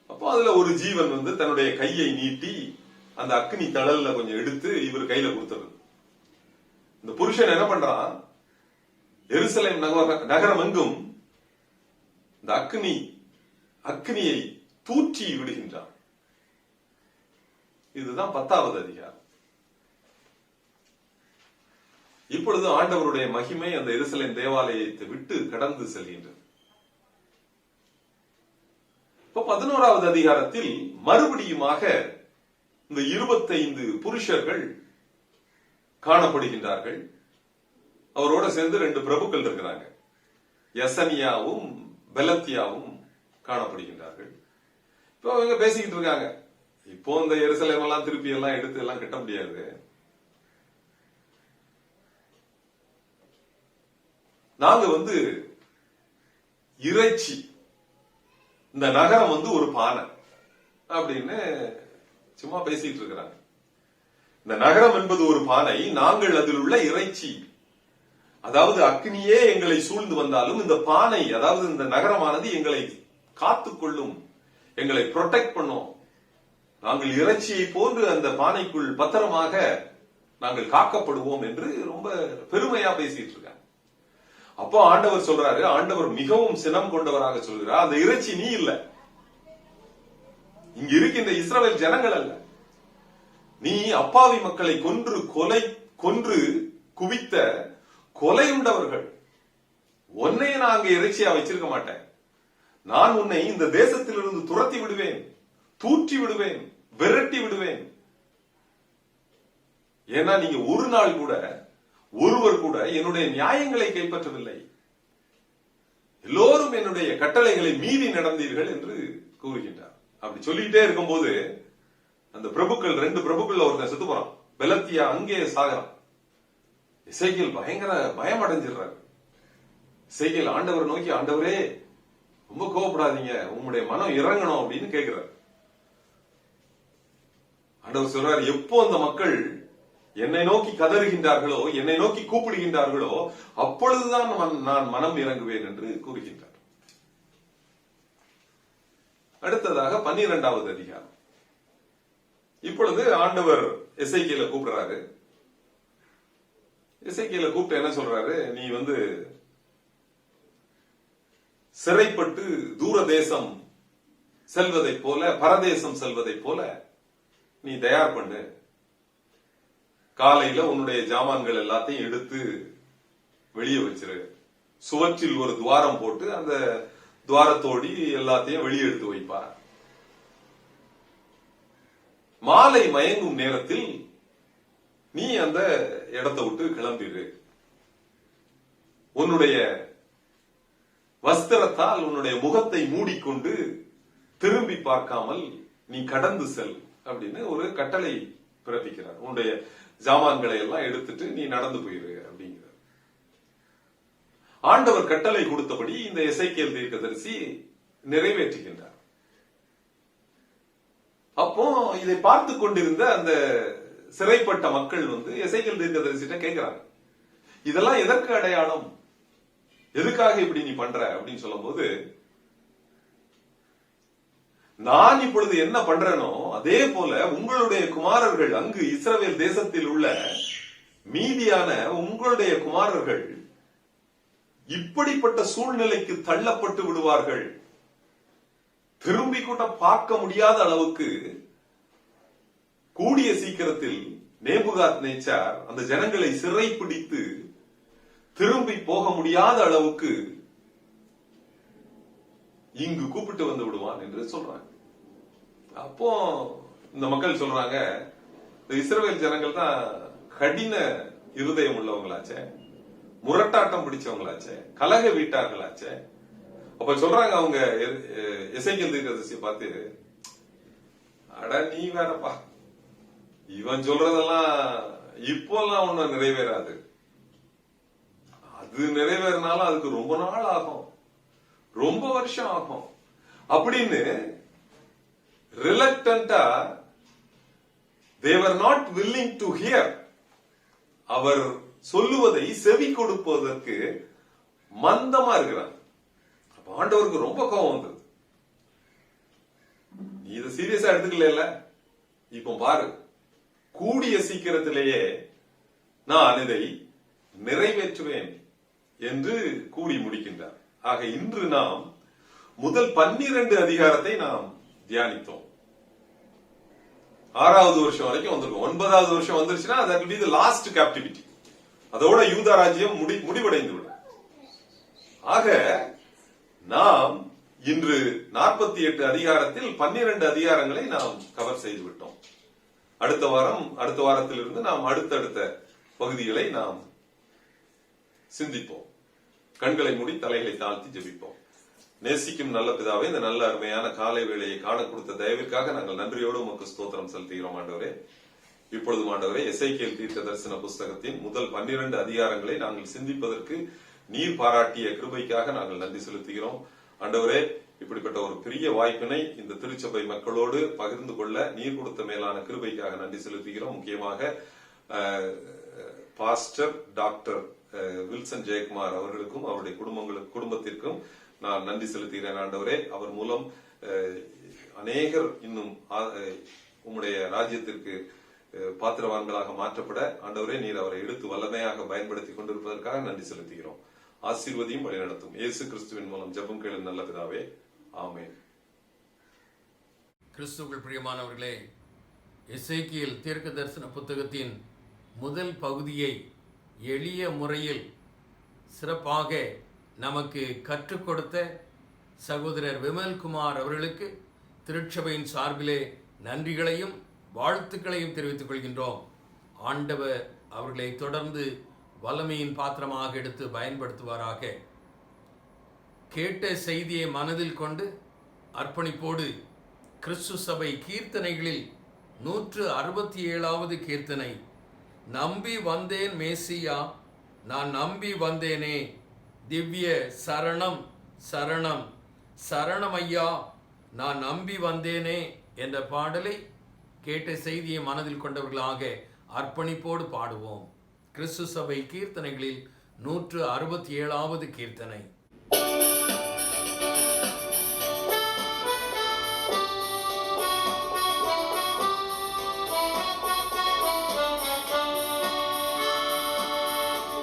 அப்போ அதுல ஒரு ஜீவன் வந்து தன்னுடைய கையை நீட்டி அந்த அக்னி தழல்ல கொஞ்சம் எடுத்து இவர் கையில கொடுத்தது. இந்த புருஷன் என்ன பண்றான், எருசலேம் நகரம் எங்கும் இந்த அக்னியை தூற்றி விடுகின்றான். இதுதான் 10வது அதிகாரம். இப்பொழுது ஆண்டவருடைய மகிமை அந்த எருசலேம் தேவாலயத்தை விட்டு கடந்து செல்கின்றது. இப்ப 11வது அதிகாரத்தில் மறுபடியுமாக இந்த 25 புருஷர்கள் காணப்படுகின்றார்கள். அவரோட சேர்ந்து 2 பிரபுக்கள் இருக்கிறாங்க. யசனியாவும் பெலத்தியாவும் காணப்படுகின்றார்கள். இப்போ அவங்க பேசிக்கிட்டு இருக்காங்க. இப்போ இந்த எருசலேம் எல்லாம் திருப்பி எல்லாம் எடுத்து எல்லாம் கட்ட முடியாது. நாங்க வந்து இறைச்சி, இந்த நகரம் வந்து ஒரு பானை அப்படின்னு சும்மா பேசிட்டு இருக்கிறாங்க. இந்த நகரம் என்பது ஒரு பானை, நாங்கள் அதில் உள்ள இறைச்சி. அதாவது அக்னியே எங்களை சூழ்ந்து வந்தாலும் இந்த பானை, அதாவது இந்த நகரமானது எங்களை காத்துக்கொள்ளும், எங்களை ப்ரொடெக்ட் பண்ணும். நாங்கள் இறைச்சியை போன்று அந்த பானைக்குள் பத்திரமாக நாங்கள் காக்கப்படுவோம் என்று ரொம்ப பெருமையா பேசிட்டு இருக்காங்க. அப்போ ஆண்டவர் சொல்றாரு, ஆண்டவர் மிகவும் சினம் கொண்டவராக சொல்கிறார், அந்த இறைச்சி நீ இல்ல, இங்க இருக்கின்ற இஸ்ரவேல் ஜனங்கள் அல்ல, நீ அப்பாவி மக்களை கொன்று குவித்த கொலையுண்டவர்கள். உன்னை நான் அங்க இறைச்சியா வச்சிருக்க மாட்டேன். நான் உன்னை இந்த தேசத்திலிருந்து துரத்தி விடுவேன், தூற்றி விடுவேன், விரட்டி விடுவேன். ஏன்னா நீங்க ஒரு நாள் கூட, ஒருவர் கூட என்னுடைய நியாயங்களை கைப்பற்றவில்லை, எல்லோரும் என்னுடைய கட்டளைகளை மீறி நடந்தீர்கள் என்று கூறுகின்றார். அப்படி சொல்லிட்டே இருக்கும்போது அந்த பிரபுக்கள், 2 பிரபுக்கள் ஒருத்தன் செத்து போறான். பெலத்தியா அங்கே சாகறான். எசேக்கியேல் பயங்கர பயம் அடைஞ்சிடுறாரு. எசேக்கியேல் ஆண்டவர் நோக்கி, ஆண்டவரே ரொம்ப கோவப்படாதீங்க, உங்களுடைய மனம் இறங்கணும் அப்படின்னு கேட்கிறார். ஆண்டவர் சொல்றாரு, எப்போ அந்த மக்கள் என்னை நோக்கி கதறுகின்றார்களோ, என்னை நோக்கி கூப்பிடுகின்றார்களோ, அப்பொழுதுதான் நான் மனம் இறங்குவேன் என்று கூறுகின்றார். அடுத்ததாக 12வது அதிகாரம். இப்பொழுது ஆண்டவர் எசேக்கியேலை கூப்பிடுறாரு. எசேக்கியேலை கூப்பிட்டு என்ன சொல்றாரு, நீ வந்து சிறைப்பட்டு தூர தேசம் செல்வதை போல, பரதேசம் செல்வதை போல நீ தயார் பண்ணு. காலையில உன்னுடைய ஜாமான்கள் எல்லாத்தையும் எடுத்து வெளியே வச்சிரு. சுவற்றில் ஒரு துவாரம் போட்டு அந்த துவாரத்தோடி எல்லாத்தையும் வெளியெடுத்து வைப்பார். மாலை மயங்கும் நேரத்தில் நீ அந்த இடத்தை விட்டு கிளம்பிடு. உன்னுடைய வஸ்திரத்தால் உன்னுடைய முகத்தை மூடிக்கொண்டு திரும்பி பார்க்காமல் நீ கடந்து செல் அப்படின்னு ஒரு கட்டளை பிறப்பிக்கிறார். உன்னுடைய ஜாமான்களை எல்லாம் எடுத்துட்டு நீ நடந்து போயிரு அப்படிங்கிறார். ஆண்டவர் கட்டளை கொடுத்தபடி இந்த எசேக்கியேல் தீர்க்கதரிசி நிறைவேற்றுகின்றார். அப்போ இதை பார்த்து கொண்டிருந்த அந்த சிறைப்பட்ட மக்கள் எசேக்கியேல் தீர்க்கதரிசிட்ட கேட்கிறாங்க, இதெல்லாம் எதற்கு அடையாளம், எதுக்காக இப்படி நீ பண்ற அப்படின்னு சொல்லும் போது, நான் இப்பொழுது என்ன பண்றேனோ அதே போல உங்களுடைய குமாரர்கள் அங்கு இஸ்ரவேல் தேசத்தில் உள்ள மீதியான உங்களுடைய குமாரர்கள் இப்படிப்பட்ட சூழ்நிலைக்கு தள்ளப்பட்டு விடுவார்கள். திரும்பி கூட பார்க்க முடியாத அளவுக்கு கூடிய சீக்கிரத்தில் நேபுகாத் நேச்சார் அந்த ஜனங்களை சிறை பிடித்து திரும்பி போக முடியாத அளவுக்கு இங்கு கூப்பிட்டு வந்து விடுவான் என்று சொல்றாங்க. அப்போ இந்த மக்கள் சொல்றாங்க, இஸ்ரவேல் ஜனங்கள் தான் கடின இருதயம் உள்ளவங்களாச்சே, முரட்டாட்டம் பிடிச்சவங்களாச்சே, கலக வீட்டார்களாச்சே. அப்ப சொல்றாங்க அவங்க எசேக்கியேல் தீர்க்கதரிசியை பார்த்து, அட நீ வேறப்பா, இவன் சொல்றதெல்லாம் இப்போல்லாம் ஒண்ணும் நிறைவேறாது, அது நிறைவேறினாலும் அதுக்கு ரொம்ப நாள் ஆகும், ரொம்ப வருஷம் ஆகும் அப்படின்னு ரிலக்டன்டா they were not willing to hear. அவர் சொல்லுவதை செவி கொடுப்பதற்கு மந்தமா இருக்கிறார். அப்ப ஆண்டவருக்கு ரொம்ப கோபம் வந்தது. நீ இதை சீரியஸா எடுத்துக்கல, இப்ப பாரு, கூடிய சீக்கிரத்திலேயே நான் இதை நிறைவேற்றுவேன் என்று கூறி முடிக்கின்றார். ஆக இன்று நாம் முதல் 12 அதிகாரத்தை நாம் தியானித்தோம். 6வது வருஷம் வரைக்கும் வந்திருக்கும். 9வது வருஷம் வந்துருச்சுன்னா that will be the last captivity. அதோட யூதா ராஜ்யம் முடிவடைந்து விடும். ஆக நாம் இன்று 48 அதிகாரத்தில் 12 அதிகாரங்களை நாம் கவர் செய்து விட்டோம். அடுத்த வாரத்திலிருந்து நாம் அடுத்தடுத்த பகுதிகளை நாம் சிந்திப்போம். கண்களை மூடி தலைகளை தாழ்த்தி ஜெபிப்போம். நேசிக்கும் நல்ல பிதாவே, இந்த நல்ல அருமையான காலை வேளையை காண கொடுத்த தயவிற்காக நாங்கள் நன்றியோடு உமக்கு ஸ்தோத்திரம் செலுத்துகிறோம் ஆண்டவரே. இப்பொழுது ஆண்டவரே, எசேக்கியேல் தீர்க்க தரிசன புஸ்தகத்தின் முதல் 12 அதிகாரங்களை நாங்கள் சிந்திப்பதற்கு நீர் பாராட்டிய கிருபைக்காக நாங்கள் நன்றி செலுத்துகிறோம் ஆண்டவரே. இப்படிப்பட்ட ஒரு பெரிய வாய்ப்பினை இந்த திருச்சபை மக்களோடு பகிர்ந்து கொள்ள நீர் கொடுத்த மேலான கிருபைக்காக நன்றி செலுத்துகிறோம். முக்கியமாக பாஸ்டர் டாக்டர் வில்சன் ஜெயக்குமார் அவர்களுக்கும் அவருடைய குடும்பத்திற்கும் நான் நன்றி செலுத்துகிறேன் ஆண்டவரே. அவர் மூலம் அநேகர் இன்னும் உம்முடைய ராஜ்யத்திற்கு பாத்திரவான்களாக மாற்றப்பட ஆண்டவரே நீர் அவரை எடுத்து வல்லமையாக பயன்படுத்திக் கொண்டிருப்பதற்காக நன்றி செலுத்துகிறோம். ஆசீர்வதியும் வழிநடத்தும் இயேசு கிறிஸ்துவின் மூலம் ஜெபம் கேளும் நல்ல பிதாவே, ஆமென். கிறிஸ்துவுக்குள் பிரியமானவர்களே, எசேக்கியேல் தீர்க்க தரிசன புத்தகத்தின் முதல் பகுதியை எளிய முறையில் சிறப்பாக நமக்கு கற்றுக் கொடுத்த சகோதரர் விமல்குமார் அவர்களுக்கு திருச்சபையின் சார்பிலே நன்றிகளையும் வாழ்த்துக்களையும் தெரிவித்துக் கொள்கின்றோம். ஆண்டவர் அவர்களை தொடர்ந்து வல்லமையின் பாத்திரமாக எடுத்து பயன்படுத்துவாராக. கேட்ட செய்தியை மனதில் கொண்டு அர்ப்பணிப்போடு கிறிஸ்து சபை கீர்த்தனைகளில் 167வது கீர்த்தனை, நம்பி வந்தேன் மேசியா, நான் நம்பி வந்தேனே, திவ்ய சரணம் சரணம் சரணமையா, நான் நம்பி வந்தேனே என்ற பாடலை கேட்ட செய்தியை மனதில் கொண்டவர்களாக அர்ப்பணிப்போடு பாடுவோம். கிறிஸ்து சபை கீர்த்தனைகளில் 167வது கீர்த்தனை.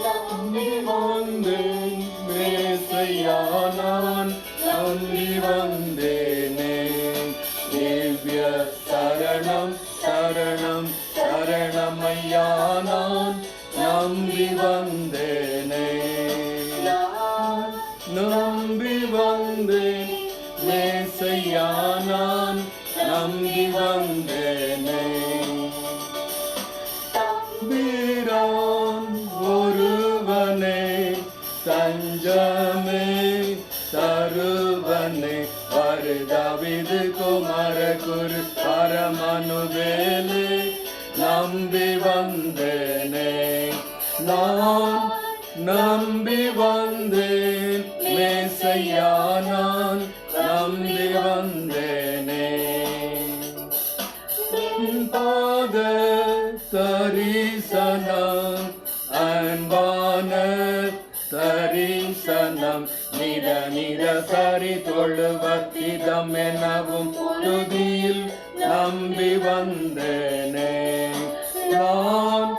நம்பி வந்தேன் மேசையா, நான் நம்பி வந்தேனே, திவ்ய சரணம் சரணம் சரணமையா, நான் நம்பி வந்தேனே, நம்பி வந்தேன் நான் நம்பி வந்தேனே. தம்பிரான் ஒருவனே தஞ்சமே தருவனே வருதாவிது குமர குரு பரமனுவேலே நம்பி வந்தேனே. நான் நம்பி வந்தேன் மேசையா, நான் நம்பி வந்தேனே. பாத தரிசனம் அன்பான தரிசனம் நிட நிட சரி தொழுவத்திதம் எனவும் துதியில் நம்பி வந்தேனே. நான்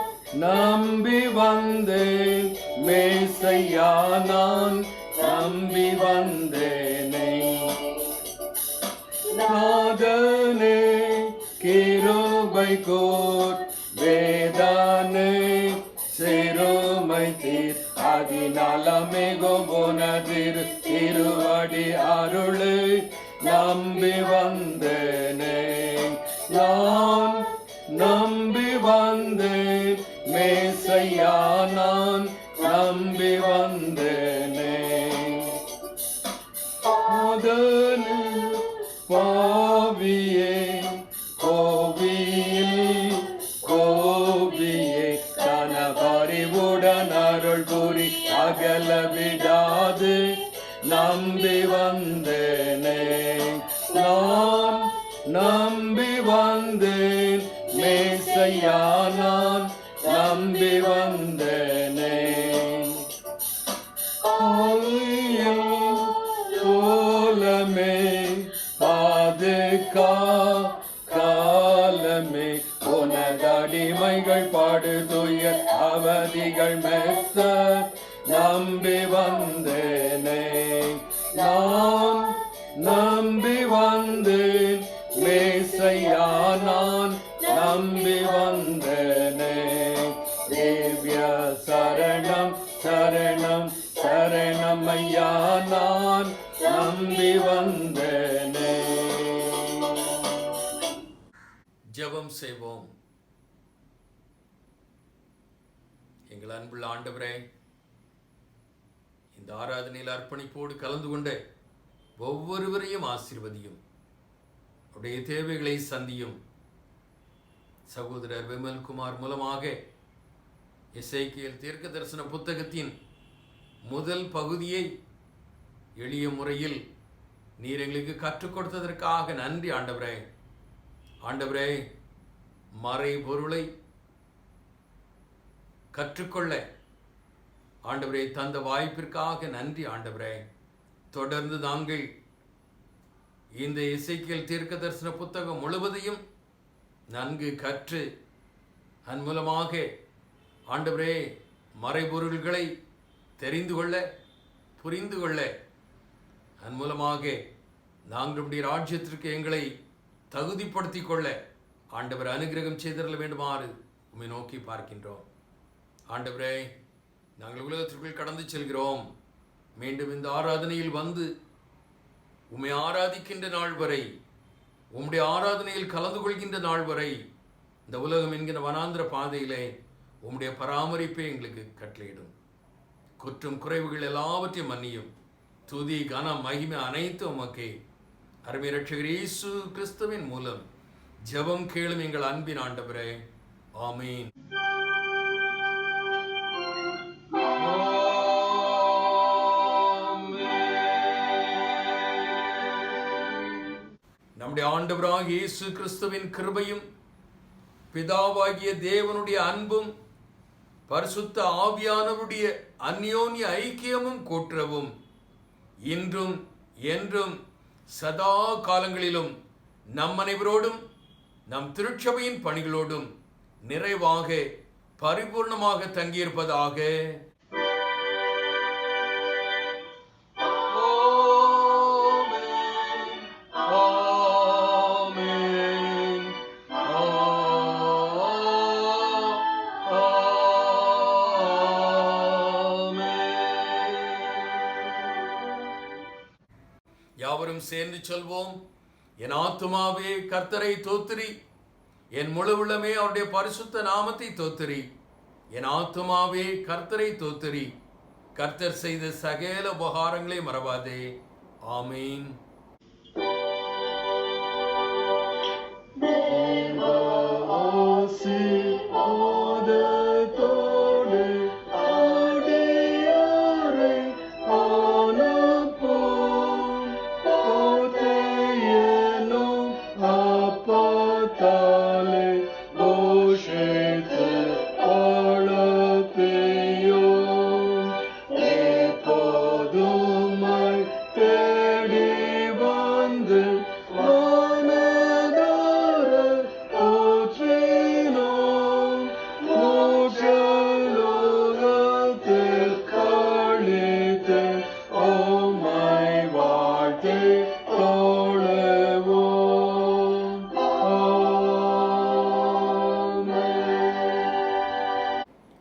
நம்பி வந்தேன் மேசையா, நான் நம்பி வந்தேனே. நாதனே கிருபை கோர் வேதானே சிறுமை தீர் அதிநலமிகும் உனதிரு திருவடி அருளை நம்பி வந்தேனே. நான் நம்பி வந்தேன் மேசையா, நான் நம்பி வந்தேனே. அதனே பாவியே கோவியில் கோபியே கனபறிவுடன் அருள் புரி அகல விடாது நம்பி வந்தேனே. நான் நம்பி வந்தேன் மேசையா, நான் நம்பி வந்தேனே. கோலமே பாதுகா காலமே உனதடிமைகள் பாடுதுய அவதிகள் மெத்த நம்பி வந்தேனே. நான் நம்பி வந்தேன் மேசையா, நான் நம்பி வந்தேனே. தேவ்ய சரணம் சரணம் சரணம் ஐயா, நான் நம்பி வந்தேனே. ஜெபம் செய்வோம். எங்கள் அன்புள்ள ஆண்டவரே, இந்த ஆராதனையில் அர்ப்பணிப்போடு கலந்து கொண்ட ஒவ்வொருவரையும் ஆசீர்வதியும், அவருடைய தேவைகளை சந்தியும். சகோதரர் விமல்குமார் மூலமாக எசேக்கியேல் தீர்க்க தரிசன புத்தகத்தின் முதல் பகுதியை எளிய முறையில் நீர் எங்களுக்கு கற்றுக் கொடுத்ததற்காக நன்றி ஆண்டவரே. ஆண்டவரே, மறை பொருளை கற்றுக்கொள்ள ஆண்டவரே தந்த வாய்ப்பிற்காக நன்றி ஆண்டவரே. தொடர்ந்து நாங்கள் இந்த எசேக்கியேல் தீர்க்க தரிசன புத்தகம் முழுவதையும் நன்கு கற்று அதன் மூலமாக ஆண்டவரே மறைபொருள்களை தெரிந்து கொள்ள புரிந்து கொள்ள அதன் மூலமாக நாங்களுடைய ராஜ்யத்திற்கு எங்களை தகுதிப்படுத்திக் கொள்ள ஆண்டவர் அனுகிரகம் செய்தரல வேண்டுமாறு உம்மை நோக்கி பார்க்கின்றோம். ஆண்டவரே, நாங்கள் உலகத்திற்குள் கடந்து செல்கிறோம். மீண்டும் இந்த ஆராதனையில் வந்து உம்மை ஆராதிக்கின்ற நாள் வரை, உம்முடைய ஆராதனையில் கலந்து கொள்கின்ற நாள் வரை இந்த உலகம் என்கிற வனாந்திர பாதையிலே உம்முடைய பராமரிப்பை எங்களுக்கு கட்டளையிடும். குற்றம் குறைவுகள் எல்லாவற்றையும் மன்னியும். துதி கனம் மகிமை அனைத்தும் உமக்கே. அருமை இரட்சகர் இயேசு கிறிஸ்துவின் மூலம் ஜெபம் கேளும் எங்கள் அன்பின் ஆண்டவரே. ஆமீன். நம்முடைய ஆண்டவராகிய இயேசு கிறிஸ்துவின் கிருபையும் பிதாவாகிய தேவனுடைய அன்பும் பரிசுத்த ஆவியானவருடைய அந்யோன்ய ஐக்கியமும் கூற்றவும் இன்றும் என்றும் சதா காலங்களிலும் நம் அனைவரோடும் நம் திருச்சபையின் பணிகளோடும் நிறைவாக பரிபூர்ணமாக தங்கியிருப்பதாக. யாவரும் சேர்ந்து சொல்வோம். என் ஆத்துமாவே கர்த்தரை தோத்திரி, என் முழு உள்ளமே அவருடைய பரிசுத்த நாமத்தை தோத்திரி. என் ஆத்துமாவே கர்த்தரை தோத்திரி, கர்த்தர் செய்த சகல உபகாரங்களை மறவாதே. ஆமீன்.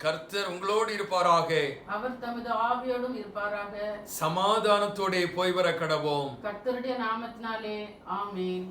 கர்த்தர் உங்களோடு இருப்பாராக. அவர் தமது ஆவியோடும் இருப்பாராக. சமாதானத்தோടെ போய் வர கடவோம். கர்த்தருடைய நாமத்தினாலே ஆமென்.